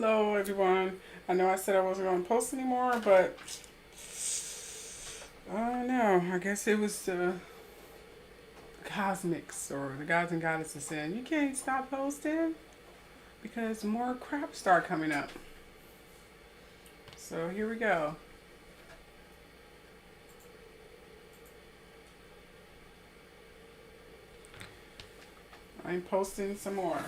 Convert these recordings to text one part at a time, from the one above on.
Hello, everyone. I know I said I wasn't going to post anymore, but I don't know. I guess it was the cosmics or the gods and goddesses saying you can't stop posting because more crap start coming up. So here we go. I'm posting some more.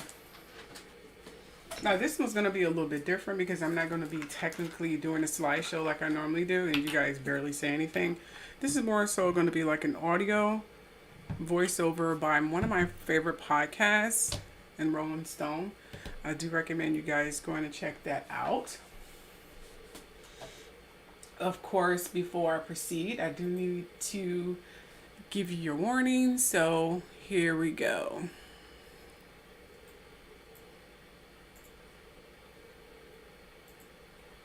Now this one's going to be a little bit different because I'm not going to be technically doing a slideshow like I normally do and you guys barely say anything. This is more so going to be like an audio voiceover by one of my favorite podcasts in Rolling Stone. I do recommend you guys going to check that out. Of course, before I proceed, I do need to give you your warning. So here we go.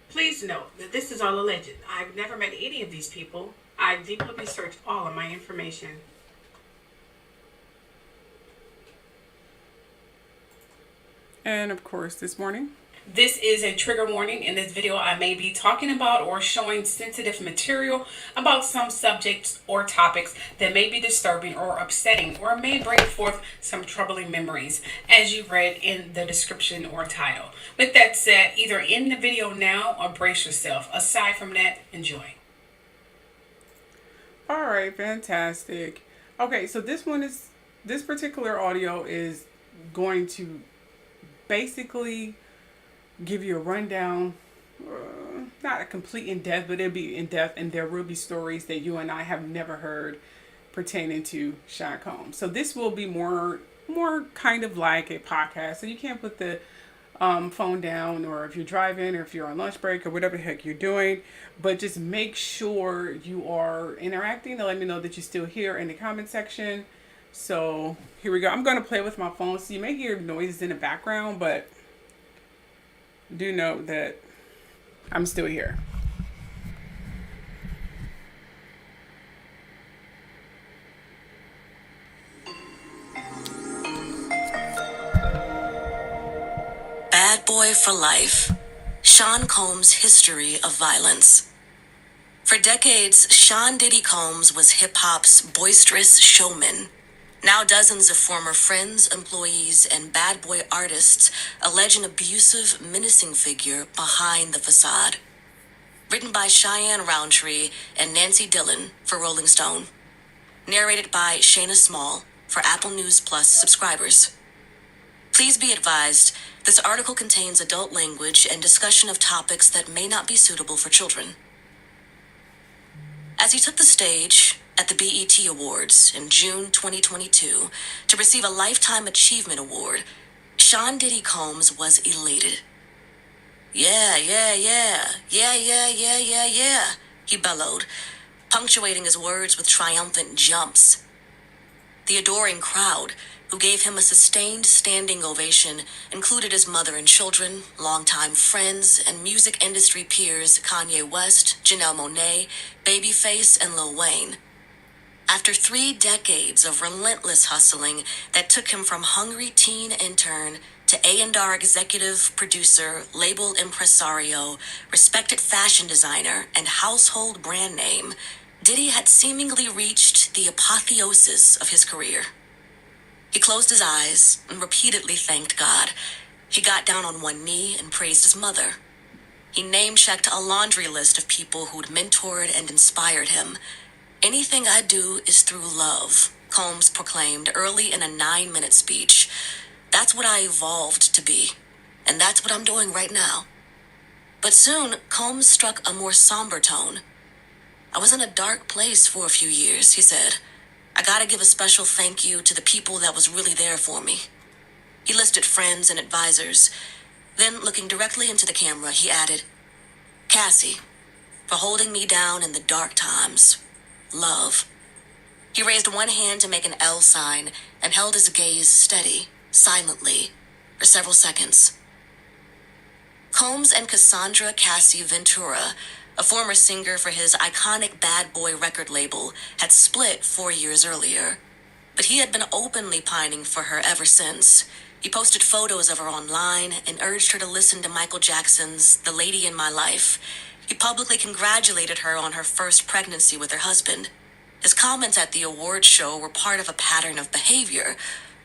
Please note that this is all alleged. I've never met any of these people. I deeply researched all of my information. And of course, this morning. This is a trigger warning. In this video, I may be talking about or showing sensitive material about some subjects or topics that may be disturbing or upsetting or may bring forth some troubling memories, as you read in the description or title. With that said, either end the video now or brace yourself. Aside from that, enjoy. All right, fantastic. Okay, so this particular audio is going to basically give you a rundown, not a complete in depth, but it'll be in depth, and there will be stories that you and I have never heard pertaining to Sean Combs. So this will be more kind of like a podcast. So you can't put the phone down, or if you're driving, or if you're on lunch break, or whatever the heck you're doing. But just make sure you are interacting to let me know that you're still here in the comment section. So here we go. I'm going to play with my phone, so you may hear noises in the background, but do note that I'm still here. Bad Boy for Life. Sean Combs' history of violence. For decades, Sean Diddy Combs was hip-hop's boisterous showman. Now dozens of former friends, employees, and bad boy artists allege an abusive, menacing figure behind the facade. Written by Cheyenne Roundtree and Nancy Dillon for Rolling Stone. Narrated by Shayna Small for Apple News Plus subscribers. Please be advised, this article contains adult language and discussion of topics that may not be suitable for children. As he took the stage at the BET Awards in June 2022 to receive a Lifetime Achievement Award, Sean Diddy Combs was elated. Yeah, he bellowed, punctuating his words with triumphant jumps. The adoring crowd, who gave him a sustained standing ovation, included his mother and children, longtime friends, and music industry peers Kanye West, Janelle Monáe, Babyface, and Lil Wayne. After 3 decades of relentless hustling that took him from hungry teen intern to A&R executive, producer, label impresario, respected fashion designer, and household brand name, Diddy had seemingly reached the apotheosis of his career. He closed his eyes and repeatedly thanked God. He got down on one knee and praised his mother. He name-checked a laundry list of people who'd mentored and inspired him. Anything I do is through love, Combs proclaimed early in a 9-minute speech. That's what I evolved to be, and that's what I'm doing right now. But soon, Combs struck a more somber tone. I was in a dark place for a few years, he said. I gotta give a special thank you to the people that was really there for me. He listed friends and advisors. Then, looking directly into the camera, he added, Cassie, for holding me down in the dark times. Love. He raised one hand to make an L sign and held his gaze steady, silently, for several seconds. Combs and Cassandra Cassie Ventura, a former singer for his iconic Bad Boy record label, had split 4 years earlier, but he had been openly pining for her ever since. He posted photos of her online and urged her to listen to Michael Jackson's The Lady in My Life. He publicly congratulated her on her first pregnancy with her husband. His comments at the awards show were part of a pattern of behavior,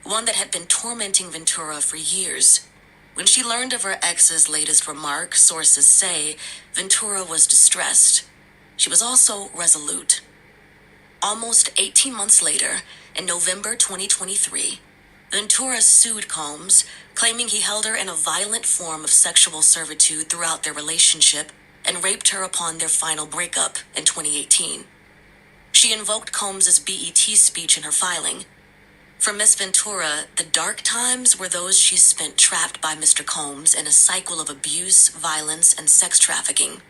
one that had been tormenting Ventura for years. When she learned of her ex's latest remark, sources say Ventura was distressed. She was also resolute. Almost 18 months later, in November 2023, Ventura sued Combs, claiming he held her in a violent form of sexual servitude throughout their relationship and raped her upon their final breakup in 2018. She invoked Combs' BET speech in her filing. For Miss Ventura, the dark times were those she spent trapped by Mr. Combs in a cycle of abuse, violence, and sex trafficking.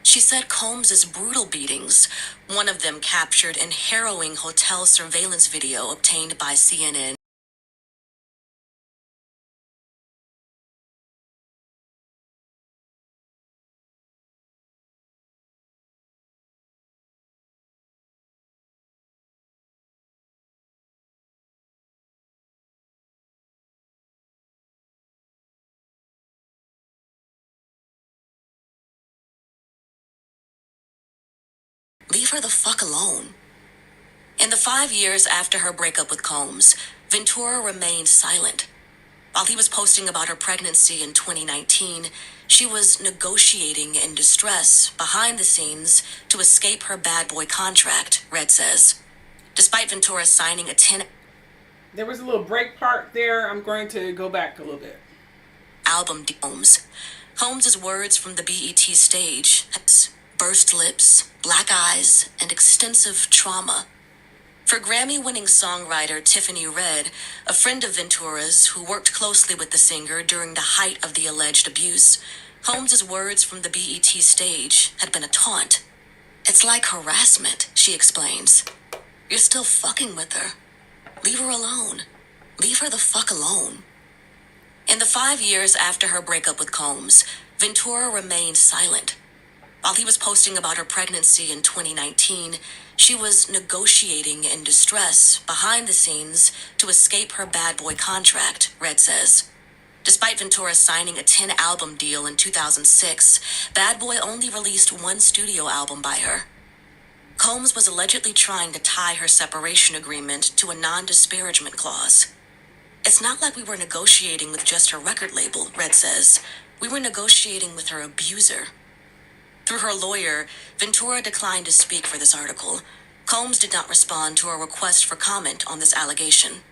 She said Combs' brutal beatings, one of them captured in harrowing hotel surveillance video obtained by CNN, leave her the fuck alone. In the 5 years after her breakup with Combs, Ventura remained silent. While he was posting about her pregnancy in 2019, she was negotiating in distress behind the scenes to escape her bad boy contract, Red says. Despite Ventura signing a 10 There was a little break part there. I'm going to go back a little bit. album Combs. Combs' words from the BET stage, burst lips, black eyes, and extensive trauma. For Grammy-winning songwriter Tiffany Red, a friend of Ventura's who worked closely with the singer during the height of the alleged abuse, Combs' words from the BET stage had been a taunt. It's like harassment, she explains. You're still fucking with her. Leave her alone. Leave her the fuck alone. In the 5 years after her breakup with Combs, Ventura remained silent. While he was posting about her pregnancy in 2019, she was negotiating in distress behind the scenes to escape her bad boy contract, Red says. Despite Ventura signing a 10-album deal in 2006, Bad Boy only released one studio album by her. Combs was allegedly trying to tie her separation agreement to a non-disparagement clause. It's not like we were negotiating with just her record label, Red says. We were negotiating with her abuser. Through her lawyer, Ventura declined to speak for this article. Combs did not respond to a request for comment on this allegation.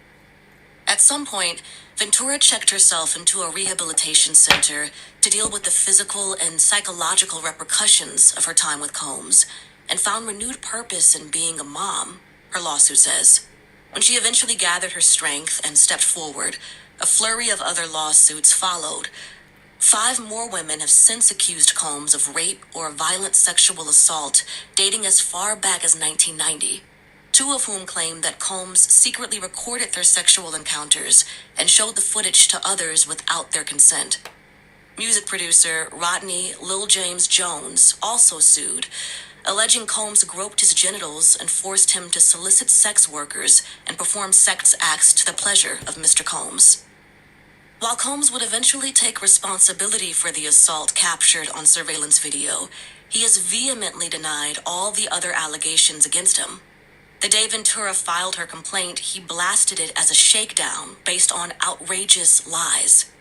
At some point, Ventura checked herself into a rehabilitation center to deal with the physical and psychological repercussions of her time with Combs, and found renewed purpose in being a mom, her lawsuit says. When she eventually gathered her strength and stepped forward, a flurry of other lawsuits followed. 5 more women have since accused Combs of rape or violent sexual assault dating as far back as 1990, 2 of whom claim that Combs secretly recorded their sexual encounters and showed the footage to others without their consent. Music producer Rodney Lil James Jones also sued, alleging Combs groped his genitals and forced him to solicit sex workers and perform sex acts to the pleasure of Mr. Combs. While Combs would eventually take responsibility for the assault captured on surveillance video, he has vehemently denied all the other allegations against him. The day Ventura filed her complaint, he blasted it as a shakedown based on outrageous lies.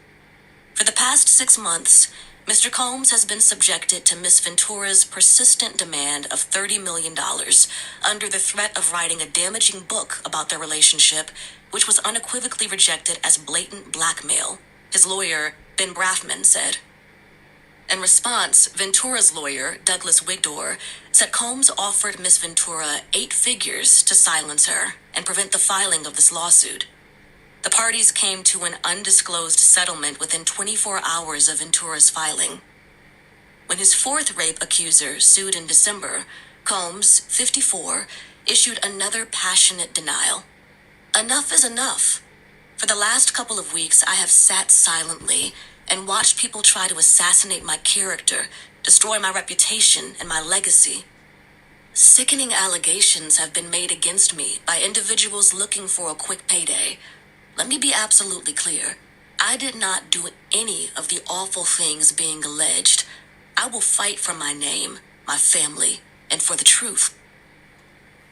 For the past 6 months, Mr. Combs has been subjected to Miss Ventura's persistent demand of $30 million under the threat of writing a damaging book about their relationship, which was unequivocally rejected as blatant blackmail, his lawyer, Ben Braffman, said. In response, Ventura's lawyer, Douglas Wigdor, said Combs offered Miss Ventura 8 figures to silence her and prevent the filing of this lawsuit. The parties came to an undisclosed settlement within 24 hours of Ventura's filing. When his 4th rape accuser sued in December, Combs, 54, issued another passionate denial. Enough is enough. For the last couple of weeks, I have sat silently and watched people try to assassinate my character, destroy my reputation and my legacy. Sickening allegations have been made against me by individuals looking for a quick payday. Let me be absolutely clear. I did not do any of the awful things being alleged. I will fight for my name, my family, and for the truth.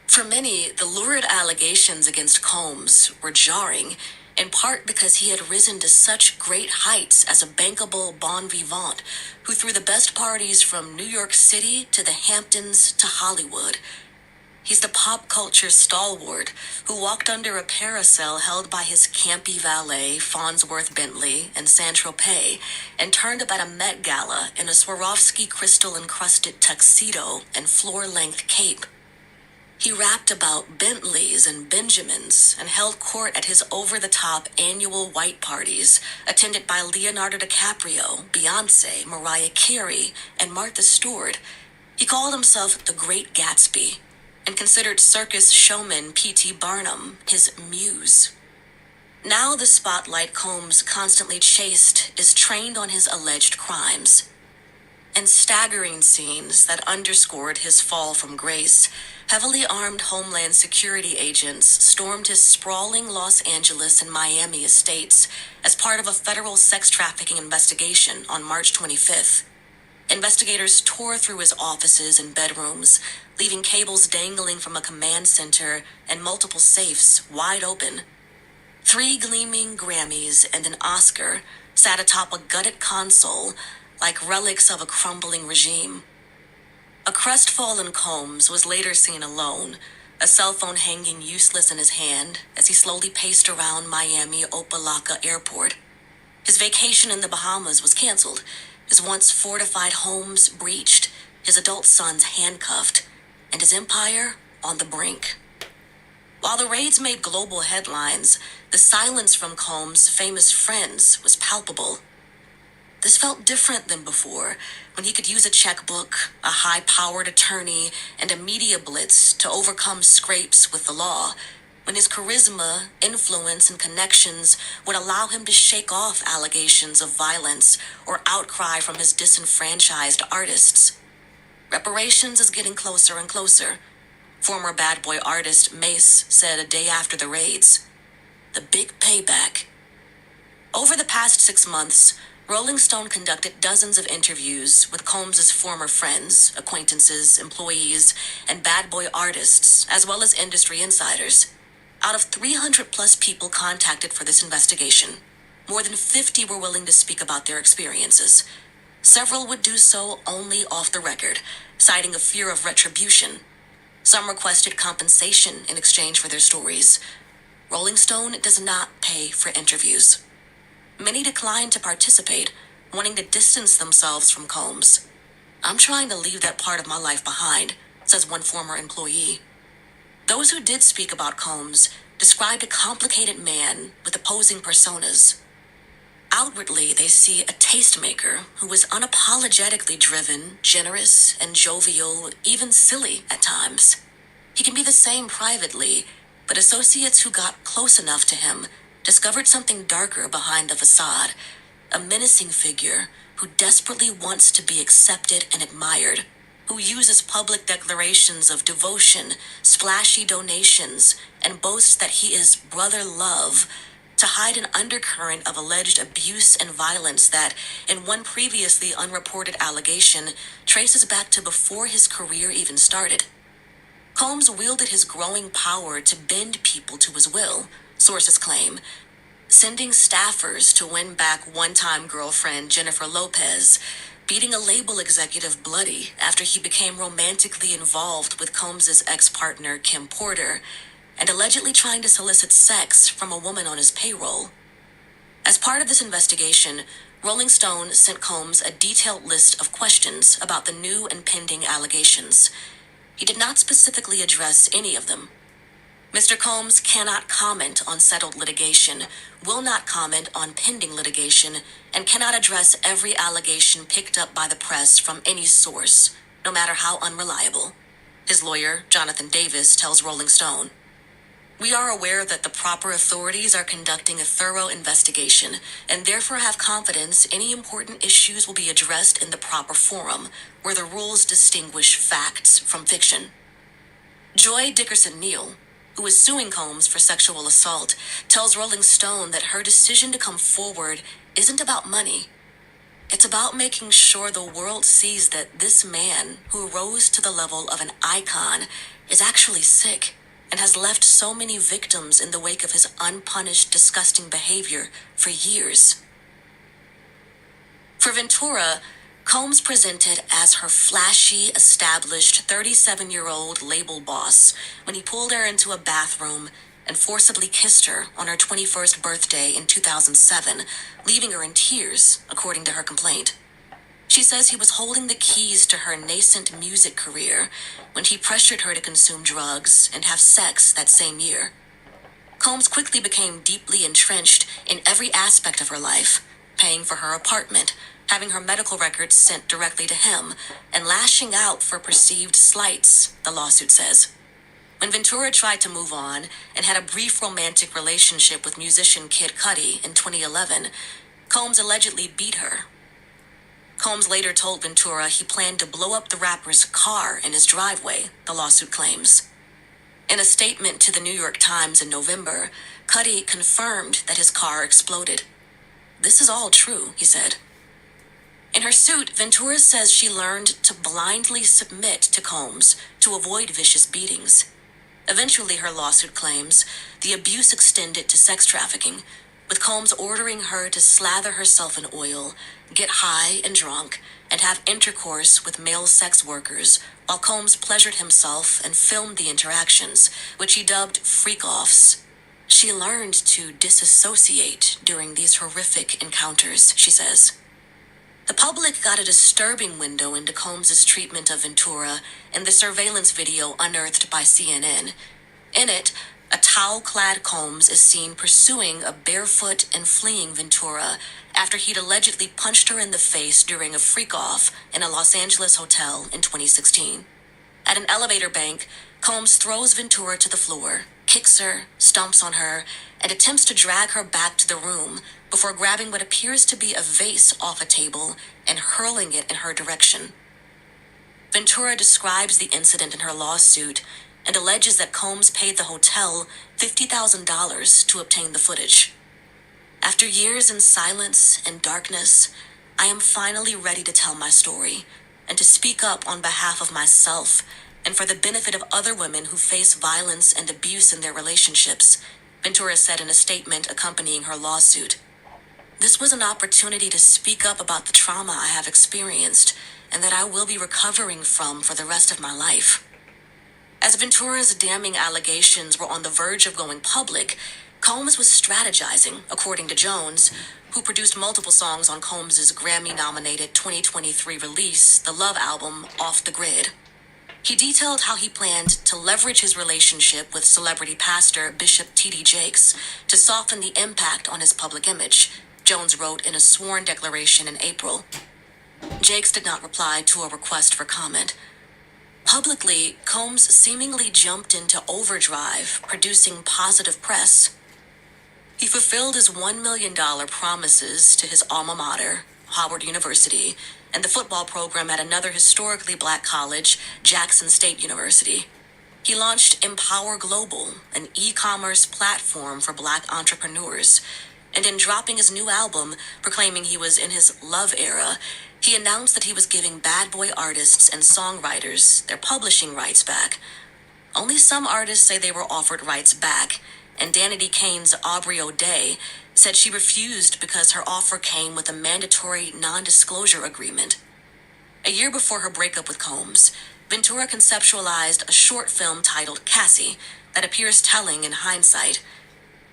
For many, the lurid allegations against Combs were jarring, in part because he had risen to such great heights as a bankable bon vivant who threw the best parties from New York City to the Hamptons to Hollywood. He's the pop culture stalwart who walked under a parasol held by his campy valet, Farnsworth Bentley, and Saint-Tropez, and turned up at a Met Gala in a Swarovski crystal-encrusted tuxedo and floor-length cape. He rapped about Bentleys and Benjamins and held court at his over-the-top annual white parties, attended by Leonardo DiCaprio, Beyoncé, Mariah Carey, and Martha Stewart. He called himself the Great Gatsby and considered circus showman P.T. Barnum his muse. Now the spotlight Combs constantly chased is trained on his alleged crimes. In staggering scenes that underscored his fall from grace, heavily armed Homeland Security agents stormed his sprawling Los Angeles and Miami estates as part of a federal sex trafficking investigation on March 25th. Investigators tore through his offices and bedrooms, leaving cables dangling from a command center and multiple safes wide open. 3 gleaming Grammys and an Oscar sat atop a gutted console like relics of a crumbling regime. A crestfallen Combs was later seen alone, a cell phone hanging useless in his hand as he slowly paced around Miami Opa-locka Airport. His vacation in the Bahamas was canceled, his once fortified homes breached, his adult sons handcuffed, and his empire on the brink. While the raids made global headlines, the silence from Combs' famous friends was palpable. This felt different than before, when he could use a checkbook, a high-powered attorney, and a media blitz to overcome scrapes with the law, when his charisma, influence, and connections would allow him to shake off allegations of violence or outcry from his disenfranchised artists. Reparations is getting closer and closer. Former Bad Boy artist Mace said a day after the raids. The big payback. Over the past 6 months, Rolling Stone conducted dozens of interviews with Combs' former friends, acquaintances, employees, and bad boy artists, as well as industry insiders. Out of 300 plus people contacted for this investigation, more than 50 were willing to speak about their experiences. Several would do so only off the record, citing a fear of retribution. Some requested compensation in exchange for their stories. Rolling Stone does not pay for interviews. Many declined to participate, wanting to distance themselves from Combs. I'm trying to leave that part of my life behind, says one former employee. Those who did speak about Combs described a complicated man with opposing personas. Outwardly, they see a tastemaker who was unapologetically driven, generous, and jovial, even silly at times. He can be the same privately, but associates who got close enough to him discovered something darker behind the facade, a menacing figure who desperately wants to be accepted and admired, who uses public declarations of devotion, splashy donations, and boasts that he is brother love, to hide an undercurrent of alleged abuse and violence that, in one previously unreported allegation, traces back to before his career even started. Combs wielded his growing power to bend people to his will, sources claim, sending staffers to win back one-time girlfriend Jennifer Lopez, beating a label executive bloody after he became romantically involved with Combs' ex-partner Kim Porter, and allegedly trying to solicit sex from a woman on his payroll. As part of this investigation, Rolling Stone sent Combs a detailed list of questions about the new and pending allegations. He did not specifically address any of them. Mr. Combs cannot comment on settled litigation, will not comment on pending litigation, and cannot address every allegation picked up by the press from any source, no matter how unreliable. His lawyer, Jonathan Davis, tells Rolling Stone, "We are aware that the proper authorities are conducting a thorough investigation, and therefore have confidence any important issues will be addressed in the proper forum, where the rules distinguish facts from fiction." Joy Dickerson Neal, who is suing Combs for sexual assault, tells Rolling Stone that her decision to come forward isn't about money. It's about making sure the world sees that this man, who rose to the level of an icon, is actually sick and has left so many victims in the wake of his unpunished, disgusting behavior for years. For Ventura, Combs presented as her flashy, established 37-year-old label boss when he pulled her into a bathroom and forcibly kissed her on her 21st birthday in 2007, leaving her in tears, according to her complaint. She says he was holding the keys to her nascent music career when he pressured her to consume drugs and have sex that same year. Combs quickly became deeply entrenched in every aspect of her life, paying for her apartment, having her medical records sent directly to him, and lashing out for perceived slights, the lawsuit says. When Ventura tried to move on and had a brief romantic relationship with musician Kid Cudi in 2011, Combs allegedly beat her. Combs later told Ventura he planned to blow up the rapper's car in his driveway, the lawsuit claims. In a statement to the New York Times in November, Cudi confirmed that his car exploded. "This is all true," he said. In her suit, Ventura says she learned to blindly submit to Combs to avoid vicious beatings. Eventually, her lawsuit claims, the abuse extended to sex trafficking, with Combs ordering her to slather herself in oil, get high and drunk, and have intercourse with male sex workers, while Combs pleasured himself and filmed the interactions, which he dubbed freak-offs. She learned to disassociate during these horrific encounters, she says. The public got a disturbing window into Combs' treatment of Ventura in the surveillance video unearthed by CNN. In it, a towel-clad Combs is seen pursuing a barefoot and fleeing Ventura after he'd allegedly punched her in the face during a freak-off in a Los Angeles hotel in 2016. At an elevator bank, Combs throws Ventura to the floor, kicks her, stomps on her, and attempts to drag her back to the room before grabbing what appears to be a vase off a table and hurling it in her direction. Ventura describes the incident in her lawsuit and alleges that Combs paid the hotel $50,000 to obtain the footage. After years in silence and darkness, I am finally ready to tell my story and to speak up on behalf of myself and for the benefit of other women who face violence and abuse in their relationships, Ventura said in a statement accompanying her lawsuit. This was an opportunity to speak up about the trauma I have experienced and that I will be recovering from for the rest of my life. As Ventura's damning allegations were on the verge of going public, Combs was strategizing, according to Jones, who produced multiple songs on Combs' Grammy-nominated 2023 release, the Love album, Off the Grid. He detailed how he planned to leverage his relationship with celebrity pastor Bishop T.D. Jakes to soften the impact on his public image, Jones wrote in a sworn declaration in April. Jakes did not reply to a request for comment. Publicly, Combs seemingly jumped into overdrive, producing positive press. He fulfilled his $1 million promises to his alma mater, Howard University, and the football program at another historically black college, Jackson State University. He launched Empower Global, an e-commerce platform for black entrepreneurs. And in dropping his new album, proclaiming he was in his love era, he announced that he was giving bad boy artists and songwriters their publishing rights back. Only some artists say they were offered rights back, and Danity Kane's Aubrey O'Day said she refused because her offer came with a mandatory non-disclosure agreement. A year before her breakup with Combs, Ventura conceptualized a short film titled Cassie that appears telling in hindsight.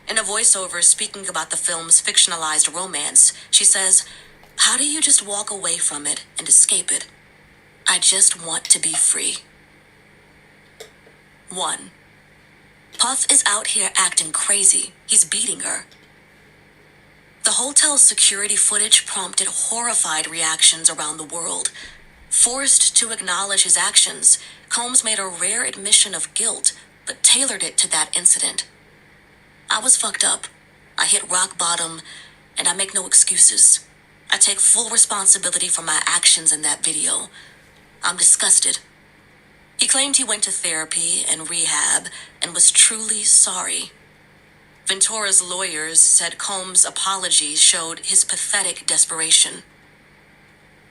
In a voiceover speaking about the film's fictionalized romance, she says, "How do you just walk away from it and escape it? I just want to be free." 1. Puff is out here acting crazy. He's beating her. The hotel's security footage prompted horrified reactions around the world. Forced to acknowledge his actions, Combs made a rare admission of guilt, but tailored it to that incident. "I was fucked up. I hit rock bottom, and I make no excuses. I take full responsibility for my actions in that video. I'm disgusted. He claimed he went to therapy and rehab and was truly sorry. Ventura's lawyers said Combs' apology showed his pathetic desperation.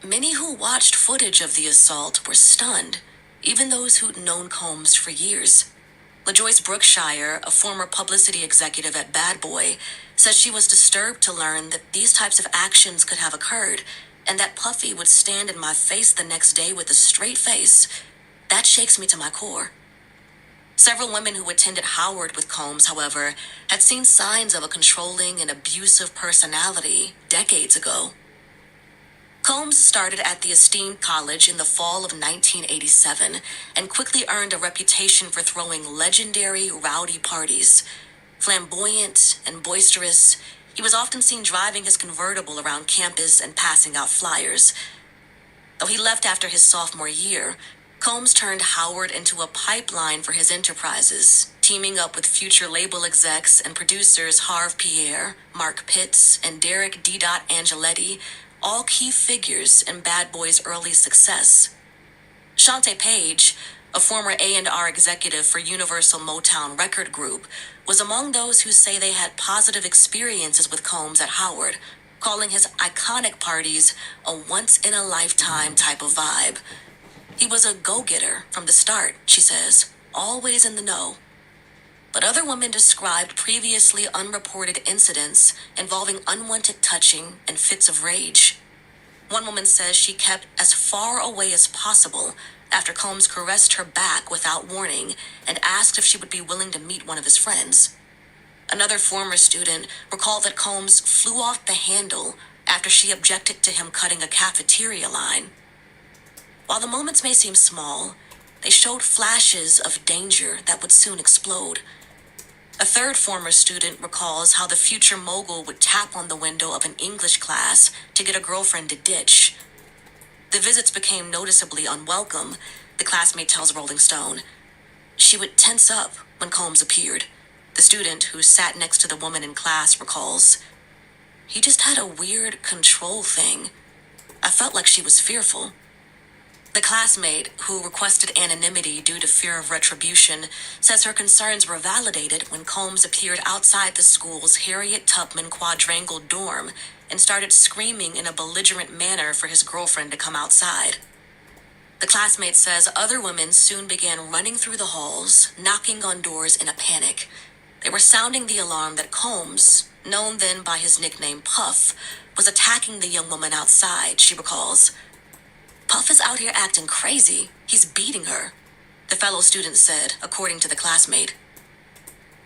Many who watched footage of the assault were stunned, even those who'd known Combs for years. LaJoyce Brookshire, a former publicity executive at Bad Boy, says she was disturbed to learn that these types of actions could have occurred, and that Puffy would stand in my face the next day with a straight face. That shakes me to my core. Several women who attended Howard with Combs, however, had seen signs of a controlling and abusive personality decades ago. Combs started at the esteemed college in the fall of 1987 and quickly earned a reputation for throwing legendary rowdy parties. Flamboyant and boisterous, he was often seen driving his convertible around campus and passing out flyers. Though he left after his sophomore year, Combs turned Howard into a pipeline for his enterprises, teaming up with future label execs and producers Harve Pierre, Mark Pitts, and Derek D. Angeletti, all key figures in Bad Boy's early success. Shantae Page, a former A&R executive for Universal Motown Record Group, was among those who say they had positive experiences with Combs at Howard, calling his iconic parties a once-in-a-lifetime type of vibe. He was a go-getter from the start, she says, always in the know. But other women described previously unreported incidents involving unwanted touching and fits of rage. One woman says she kept as far away as possible after Combs caressed her back without warning and asked if she would be willing to meet one of his friends. Another former student recalled that Combs flew off the handle after she objected to him cutting a cafeteria line. While the moments may seem small, they showed flashes of danger that would soon explode. A third former student recalls how the future mogul would tap on the window of an English class to get a girlfriend to ditch. The visits became noticeably unwelcome, the classmate tells Rolling Stone. She would tense up when Combs appeared. The student who sat next to the woman in class recalls, "He just had a weird control thing. I felt like she was fearful." The classmate, who requested anonymity due to fear of retribution, says her concerns were validated when Combs appeared outside the school's Harriet Tubman quadrangle dorm and started screaming in a belligerent manner for his girlfriend to come outside. The classmate says other women soon began running through the halls, knocking on doors in a panic. They were sounding the alarm that Combs, known then by his nickname Puff, was attacking the young woman outside, she recalls. "Puff is out here acting crazy. He's beating her," the fellow student said, according to the classmate.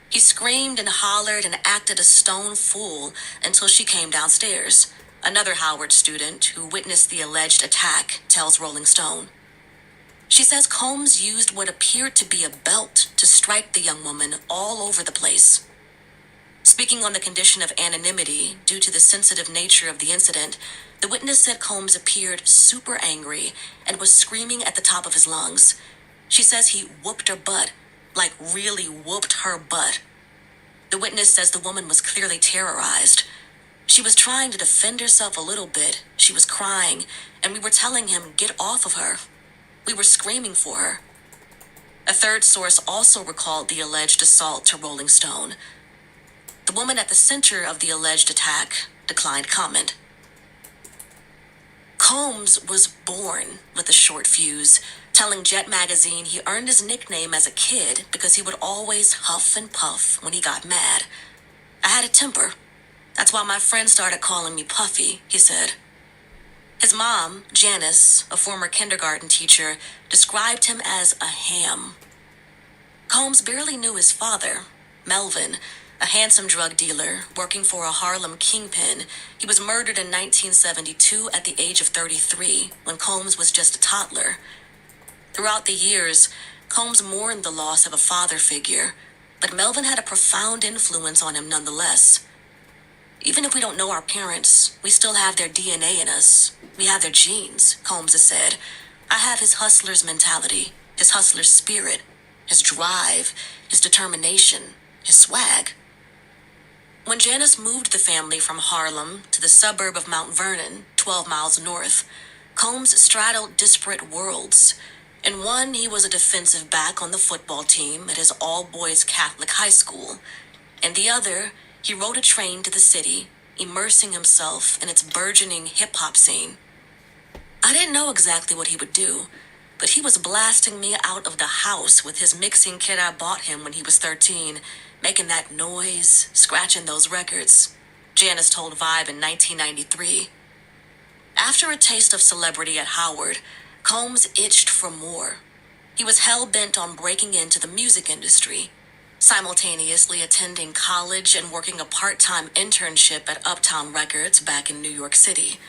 He screamed and hollered and acted a stone fool until she came downstairs. Another Howard student who witnessed the alleged attack tells Rolling Stone. She says Combs used what appeared to be a belt to strike the young woman all over the place. Speaking on the condition of anonymity due to the sensitive nature of the incident, the witness said Combs appeared super angry and was screaming at the top of his lungs. She says he whooped her butt, like really whooped her butt. The witness says the woman was clearly terrorized. She was trying to defend herself a little bit. She was crying, and we were telling him, "Get off of her." We were screaming for her. A third source also recalled the alleged assault to Rolling Stone. The woman at the center of the alleged attack declined comment. Combs was born with a short fuse, telling Jet magazine he earned his nickname as a kid because he would always huff and puff when he got mad. "I had a temper. That's why my friends started calling me Puffy," he said. His mom, Janice, a former kindergarten teacher, described him as a ham. Combs barely knew his father, Melvin, a handsome drug dealer working for a Harlem kingpin. He was murdered in 1972 at the age of 33, when Combs was just a toddler. Throughout the years, Combs mourned the loss of a father figure, but Melvin had a profound influence on him nonetheless. "Even if we don't know our parents, we still have their DNA in us. We have their genes," Combs has said. "I have his hustler's mentality, his hustler's spirit, his drive, his determination, his swag." When Janice moved the family from Harlem to the suburb of Mount Vernon, 12 miles north, Combs straddled disparate worlds. In one, he was a defensive back on the football team at his all-boys Catholic high school. In the other, he rode a train to the city, immersing himself in its burgeoning hip-hop scene. I didn't know exactly what he would do, but he was blasting me out of the house with his mixing kit I bought him when he was 13, making that noise, scratching those records, Janice told Vibe in 1993. After a taste of celebrity at Howard, Combs itched for more. He was hell-bent on breaking into the music industry, simultaneously attending college and working a part-time internship at Uptown Records back in New York City.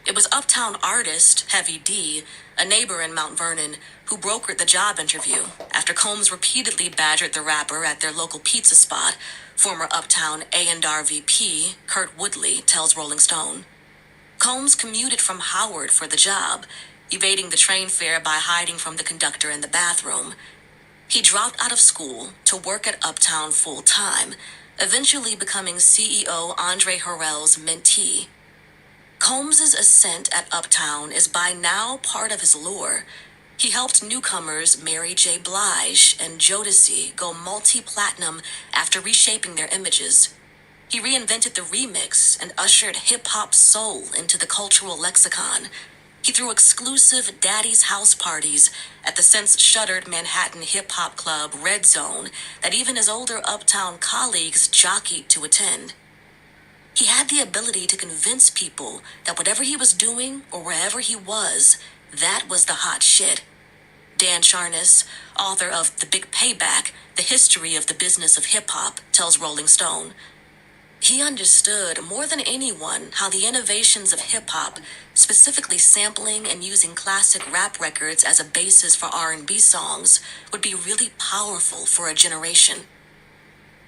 It was Uptown artist Heavy D, a neighbor in Mount Vernon, who brokered the job interview after Combs repeatedly badgered the rapper at their local pizza spot, former Uptown A&R VP Kurt Woodley tells Rolling Stone. Combs commuted from Howard for the job, evading the train fare by hiding from the conductor in the bathroom. He dropped out of school to work at Uptown full-time, eventually becoming CEO Andre Harrell's mentee. Combs's ascent at Uptown is by now part of his lore. He helped newcomers Mary J. Blige and Jodeci go multi-platinum after reshaping their images. He reinvented the remix and ushered hip-hop soul into the cultural lexicon. He threw exclusive Daddy's House parties at the since-shuttered Manhattan hip-hop club Red Zone that even his older Uptown colleagues jockeyed to attend. He had the ability to convince people that whatever he was doing or wherever he was, that was the hot shit. Dan Charnas, author of The Big Payback, The History of the Business of Hip-Hop, tells Rolling Stone, he understood more than anyone how the innovations of hip-hop, specifically sampling and using classic rap records as a basis for R&B songs, would be really powerful for a generation.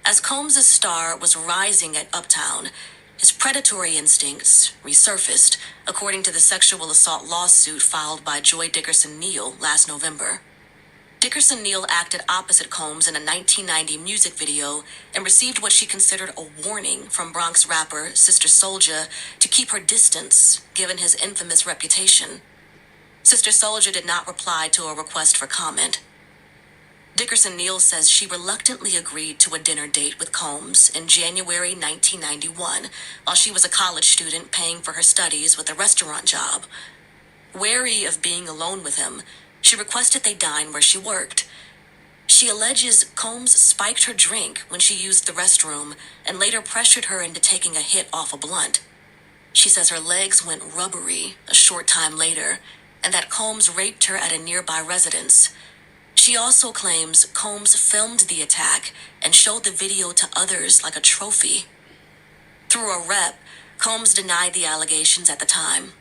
As Combs' star was rising at Uptown, his predatory instincts resurfaced, according to the sexual assault lawsuit filed by Joy Dickerson-Neal last November. Dickerson-Neal acted opposite Combs in a 1990 music video and received what she considered a warning from Bronx rapper Sister Soulja to keep her distance, given his infamous reputation. Sister Soulja did not reply to a request for comment. Dickerson-Neal says she reluctantly agreed to a dinner date with Combs in January 1991 while she was a college student paying for her studies with a restaurant job. Wary of being alone with him, she requested they dine where she worked. She alleges Combs spiked her drink when she used the restroom and later pressured her into taking a hit off a blunt. She says her legs went rubbery a short time later and that Combs raped her at a nearby residence. She also claims Combs filmed the attack and showed the video to others like a trophy. Through a rep, Combs denied the allegations at the time.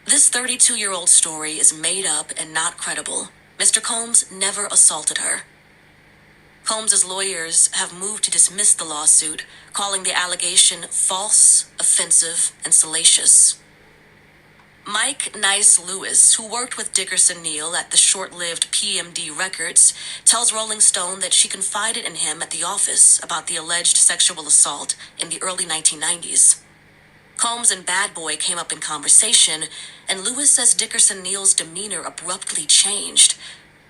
This 32-year-old story is made up and not credible. Mr. Combs never assaulted her. Combs' lawyers have moved to dismiss the lawsuit, calling the allegation false, offensive, and salacious. Mike Nice Lewis, who worked with Dickerson-Neal at the short-lived PMD Records, tells Rolling Stone that she confided in him at the office about the alleged sexual assault in the early 1990s. Combs and Bad Boy came up in conversation, and Lewis says Dickerson-Neal's demeanor abruptly changed.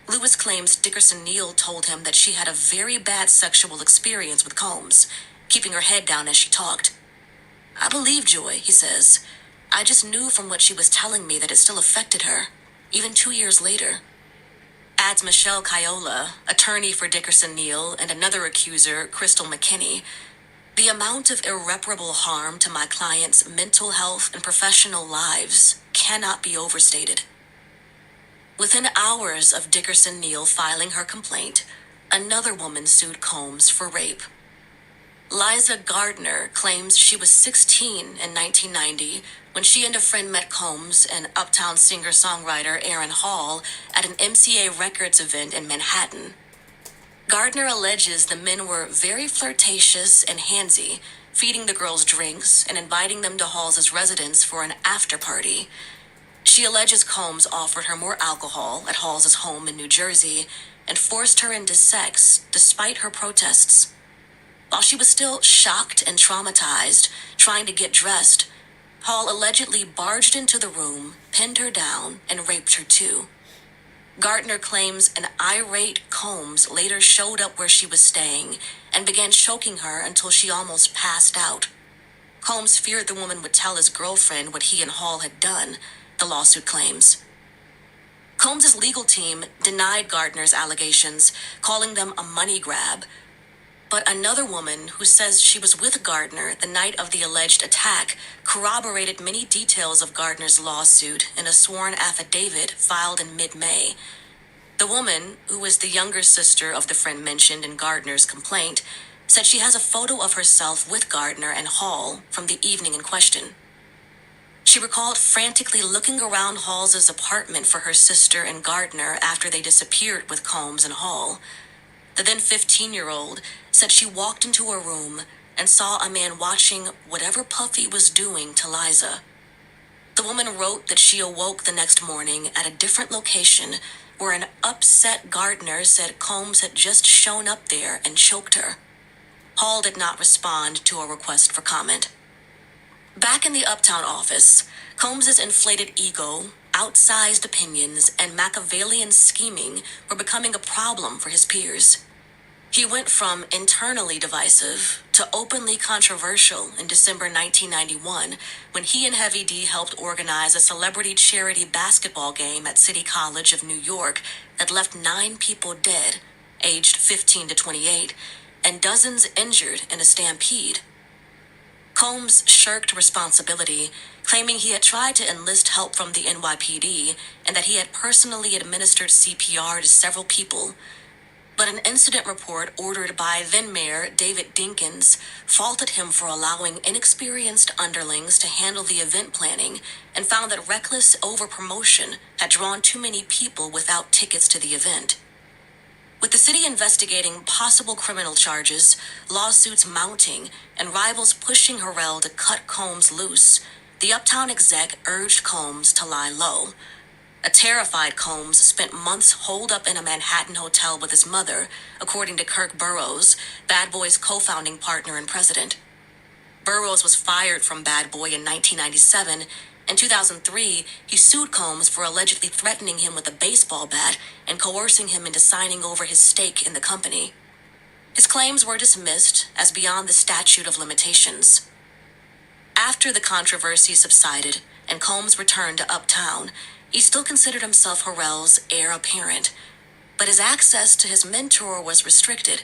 Lewis claims Dickerson-Neal told him that she had a very bad sexual experience with Combs, keeping her head down as she talked. I believe Joy, he says. I just knew from what she was telling me that it still affected her, even 2 years later. Adds Michelle Kiola, attorney for Dickerson-Neal, and another accuser, Crystal McKinney. The amount of irreparable harm to my clients' mental health and professional lives cannot be overstated. Within hours of Dickerson-Neal filing her complaint, another woman sued Combs for rape. Liza Gardner claims she was 16 in 1990 when she and a friend met Combs and Uptown singer-songwriter Aaron Hall at an MCA Records event in Manhattan. Gardner alleges the men were very flirtatious and handsy, feeding the girls drinks and inviting them to Hall's residence for an after-party. She alleges Combs offered her more alcohol at Hall's home in New Jersey and forced her into sex despite her protests. While she was still shocked and traumatized, trying to get dressed, Hall allegedly barged into the room, pinned her down, and raped her too. Gardner claims an irate Combs later showed up where she was staying and began choking her until she almost passed out. Combs feared the woman would tell his girlfriend what he and Hall had done, the lawsuit claims. Combs' legal team denied Gardner's allegations, calling them a money grab. But another woman who says she was with Gardner the night of the alleged attack corroborated many details of Gardner's lawsuit in a sworn affidavit filed in mid-May. The woman, who is the younger sister of the friend mentioned in Gardner's complaint, said she has a photo of herself with Gardner and Hall from the evening in question. She recalled frantically looking around Hall's apartment for her sister and Gardner after they disappeared with Combs and Hall. The then 15-year-old said she walked into a room and saw a man watching whatever Puffy was doing to Liza. The woman wrote that she awoke the next morning at a different location where an upset Gardner said Combs had just shown up there and choked her. Hall did not respond to a request for comment. Back in the Uptown office, Combs' inflated ego, outsized opinions, and Machiavellian scheming were becoming a problem for his peers. He went from internally divisive to openly controversial in December 1991 when he and Heavy D helped organize a celebrity charity basketball game at City College of New York that left 9 people dead, aged 15 to 28, and dozens injured in a stampede. Combs shirked responsibility, claiming he had tried to enlist help from the NYPD and that he had personally administered CPR to several people. But an incident report ordered by then Mayor David Dinkins faulted him for allowing inexperienced underlings to handle the event planning and found that reckless overpromotion had drawn too many people without tickets to the event. With the city investigating possible criminal charges, lawsuits mounting, and rivals pushing Harrell to cut Combs loose, the Uptown exec urged Combs to lie low. A terrified Combs spent months holed up in a Manhattan hotel with his mother, according to Kirk Burroughs, Bad Boy's co-founding partner and president. Burroughs was fired from Bad Boy in 1997. In 2003, he sued Combs for allegedly threatening him with a baseball bat and coercing him into signing over his stake in the company. His claims were dismissed as beyond the statute of limitations. After the controversy subsided and Combs returned to Uptown, he still considered himself Harrell's heir apparent, but his access to his mentor was restricted.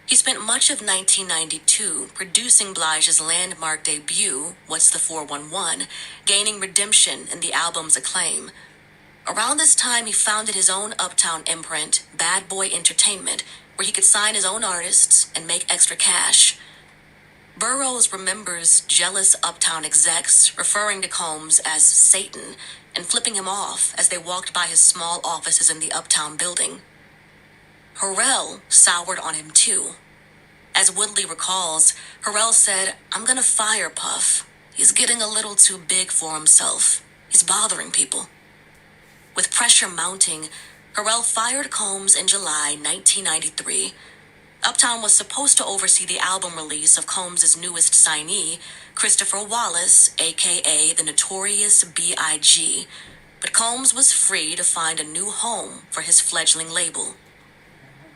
He spent much of 1992 producing Blige's landmark debut, What's the 411, gaining redemption in the album's acclaim. Around this time, he founded his own Uptown imprint, Bad Boy Entertainment, where he could sign his own artists and make extra cash. Burroughs remembers jealous Uptown execs referring to Combs as Satan and flipping him off as they walked by his small offices in the Uptown building. Harrell soured on him too. As Woodley recalls, Harrell said, "I'm gonna fire Puff. He's getting a little too big for himself. He's bothering people." With pressure mounting, Harrell fired Combs in July 1993. Uptown was supposed to oversee the album release of Combs' newest signee, Christopher Wallace, aka the Notorious B.I.G., but Combs was free to find a new home for his fledgling label.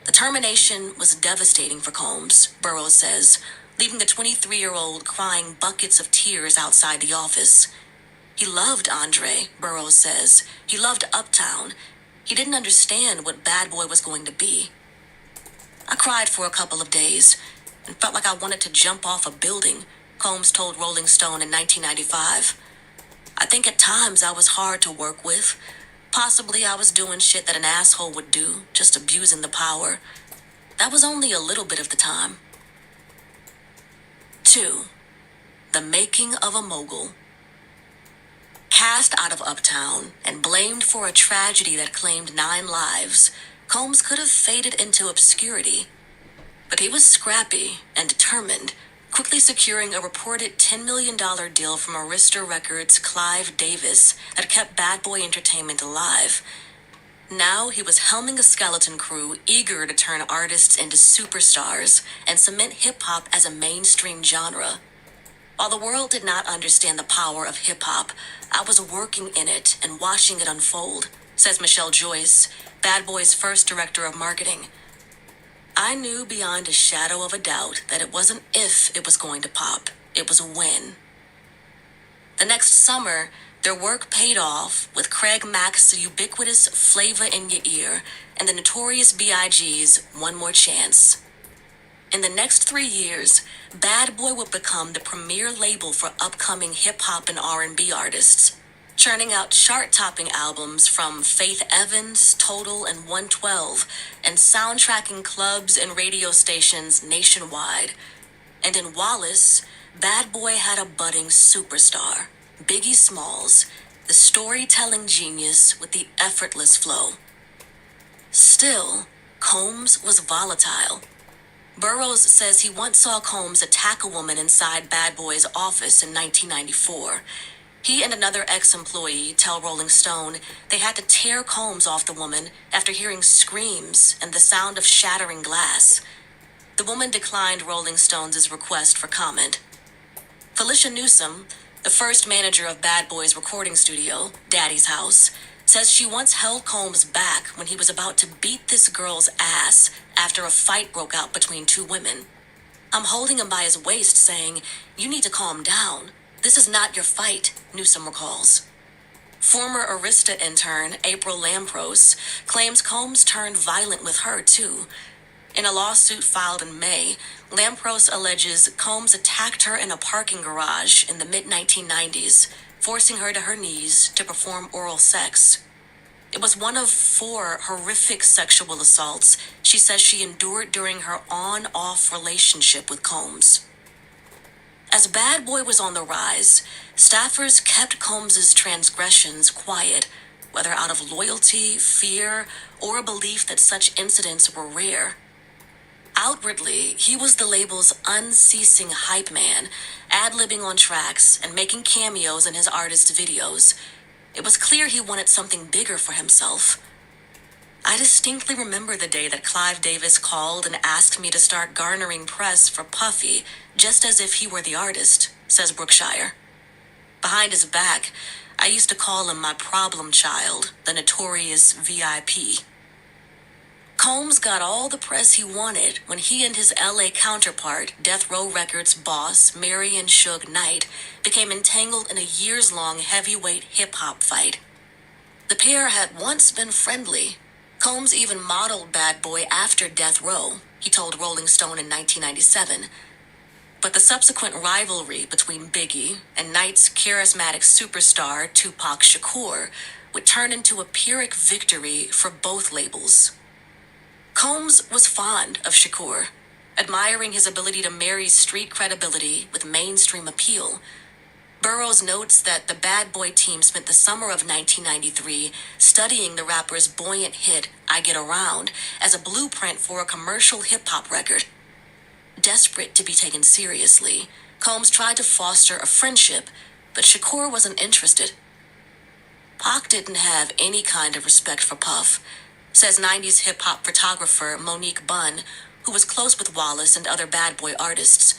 The termination was devastating for Combs, Burroughs says, leaving the 23-year-old crying buckets of tears outside the office. He loved Andre, Burroughs says. He loved Uptown. He didn't understand what Bad Boy was going to be. "I cried for a couple of days and felt like I wanted to jump off a building," Combs told Rolling Stone in 1995. "I think at times I was hard to work with. Possibly I was doing shit that an asshole would do, just abusing the power. That was only a little bit of the time." 2. The making of a mogul. Cast out of Uptown and blamed for a tragedy that claimed 9 lives, Combs could have faded into obscurity. But he was scrappy and determined, quickly securing a reported $10 million deal from Arista Records' Clive Davis that kept Bad Boy Entertainment alive. Now he was helming a skeleton crew eager to turn artists into superstars and cement hip-hop as a mainstream genre. While the world did not understand the power of hip-hop, I was working in it and watching it unfold. Says Michelle Joyce, Bad Boy's first director of marketing. I knew beyond a shadow of a doubt that it wasn't if it was going to pop, it was when. The next summer, their work paid off with Craig Mack's ubiquitous Flavor in Your Ear and the Notorious B.I.G.'s One More Chance. In the next 3 years, Bad Boy would become the premier label for upcoming hip-hop and R&B artists, churning out chart-topping albums from Faith Evans, Total, and 112, and soundtracking clubs and radio stations nationwide. And in Wallace, Bad Boy had a budding superstar, Biggie Smalls, the storytelling genius with the effortless flow. Still, Combs was volatile. Burroughs says he once saw Combs attack a woman inside Bad Boy's office in 1994. He and another ex-employee tell Rolling Stone they had to tear Combs off the woman after hearing screams and the sound of shattering glass. The woman declined Rolling Stone's request for comment. Felicia Newsom, the first manager of Bad Boy's recording studio, Daddy's House, says she once held Combs back when he was about to beat this girl's ass after a fight broke out between two women. I'm holding him by his waist saying, "You need to calm down. This is not your fight," Newsom recalls. Former Arista intern April Lampros claims Combs turned violent with her too. In a lawsuit filed in May, Lampros alleges Combs attacked her in a parking garage in the mid-1990s, forcing her to her knees to perform oral sex. It was one of 4 horrific sexual assaults she says she endured during her on-off relationship with Combs. As Bad Boy was on the rise, staffers kept Combs's transgressions quiet, whether out of loyalty, fear, or a belief that such incidents were rare. Outwardly, he was the label's unceasing hype man, ad-libbing on tracks and making cameos in his artist videos. It was clear he wanted something bigger for himself. I distinctly remember the day that Clive Davis called and asked me to start garnering press for Puffy, just as if he were the artist, says Brookshire. Behind his back, I used to call him my problem child, the notorious VIP. Combs got all the press he wanted when he and his LA counterpart, Death Row Records boss Mary and Suge Knight, became entangled in a years-long heavyweight hip-hop fight. The pair had once been friendly. Combs even modeled Bad Boy after Death Row, he told Rolling Stone in 1997. But the subsequent rivalry between Biggie and Knight's charismatic superstar Tupac Shakur would turn into a Pyrrhic victory for both labels. Combs was fond of Shakur, admiring his ability to marry street credibility with mainstream appeal. Burroughs notes that the Bad Boy team spent the summer of 1993 studying the rapper's buoyant hit, I Get Around, as a blueprint for a commercial hip-hop record. Desperate to be taken seriously, Combs tried to foster a friendship, but Shakur wasn't interested. Pac didn't have any kind of respect for Puff, says 90s hip-hop photographer Monique Bunn, who was close with Wallace and other Bad Boy artists.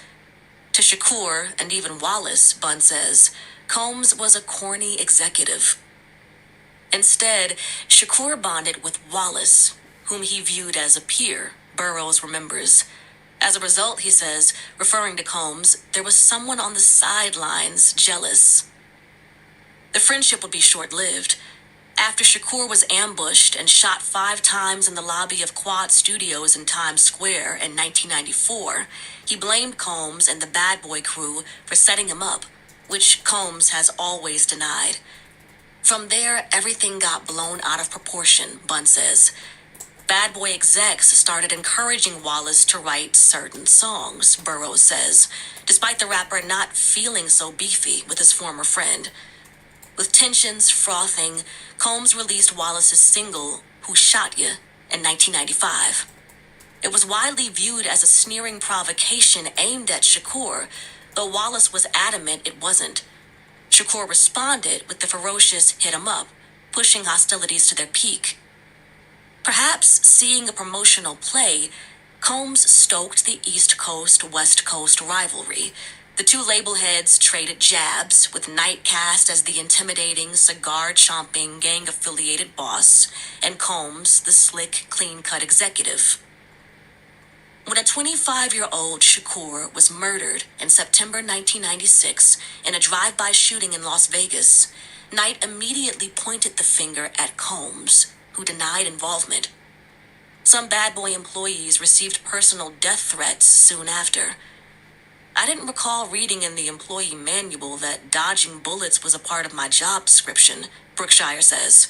To Shakur, and even Wallace, Bunn says, Combs was a corny executive. Instead, Shakur bonded with Wallace, whom he viewed as a peer, Burroughs remembers. As a result, he says, referring to Combs, there was someone on the sidelines jealous. The friendship would be short-lived. After Shakur was ambushed and shot 5 times in the lobby of Quad Studios in Times Square in 1994, he blamed Combs and the Bad Boy crew for setting him up, which Combs has always denied. From there, everything got blown out of proportion, Bunn says. Bad Boy execs started encouraging Wallace to write certain songs, Burroughs says, despite the rapper not feeling so beefy with his former friend. With tensions frothing, Combs released Wallace's single, Who Shot Ya, in 1995. It was widely viewed as a sneering provocation aimed at Shakur, though Wallace was adamant it wasn't. Shakur responded with the ferocious hit 'em up, pushing hostilities to their peak. Perhaps seeing a promotional play, Combs stoked the East Coast-West Coast rivalry, The two label heads traded jabs, with Knight cast as the intimidating, cigar-chomping, gang-affiliated boss, and Combs, the slick, clean-cut executive. When a 25-year-old Shakur was murdered in September 1996 in a drive-by shooting in Las Vegas, Knight immediately pointed the finger at Combs, who denied involvement. Some bad boy employees received personal death threats soon after. I didn't recall reading in the employee manual that dodging bullets was a part of my job description, Brookshire says.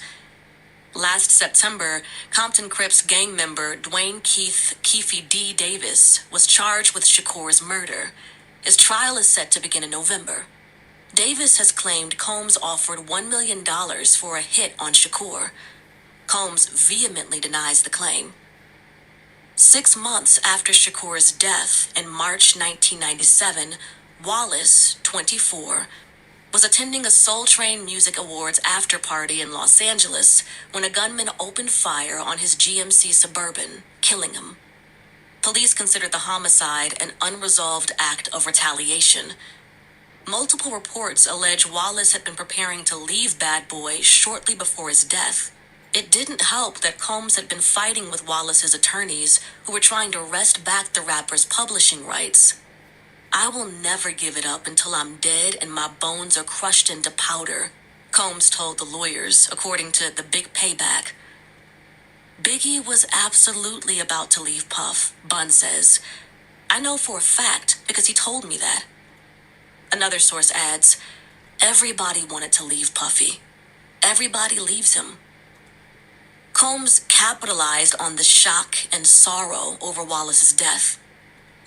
Last September, Compton Crips gang member Dwayne Keefe D. Davis was charged with Shakur's murder. His trial is set to begin in November. Davis has claimed Combs offered $1 million for a hit on Shakur. Combs vehemently denies the claim. 6 months after Shakur's death in March 1997, Wallace, 24, was attending a Soul Train Music Awards after-party in Los Angeles when a gunman opened fire on his GMC Suburban, killing him. Police considered the homicide an unresolved act of retaliation. Multiple reports allege Wallace had been preparing to leave Bad Boy shortly before his death. It didn't help that Combs had been fighting with Wallace's attorneys, who were trying to wrest back the rapper's publishing rights. "I will never give it up until I'm dead and my bones are crushed into powder," Combs told the lawyers, according to The Big Payback. Biggie was absolutely about to leave Puff, Bun says. "I know for a fact because he told me that." Another source adds, "Everybody wanted to leave Puffy. Everybody leaves him." Combs capitalized on the shock and sorrow over Wallace's death.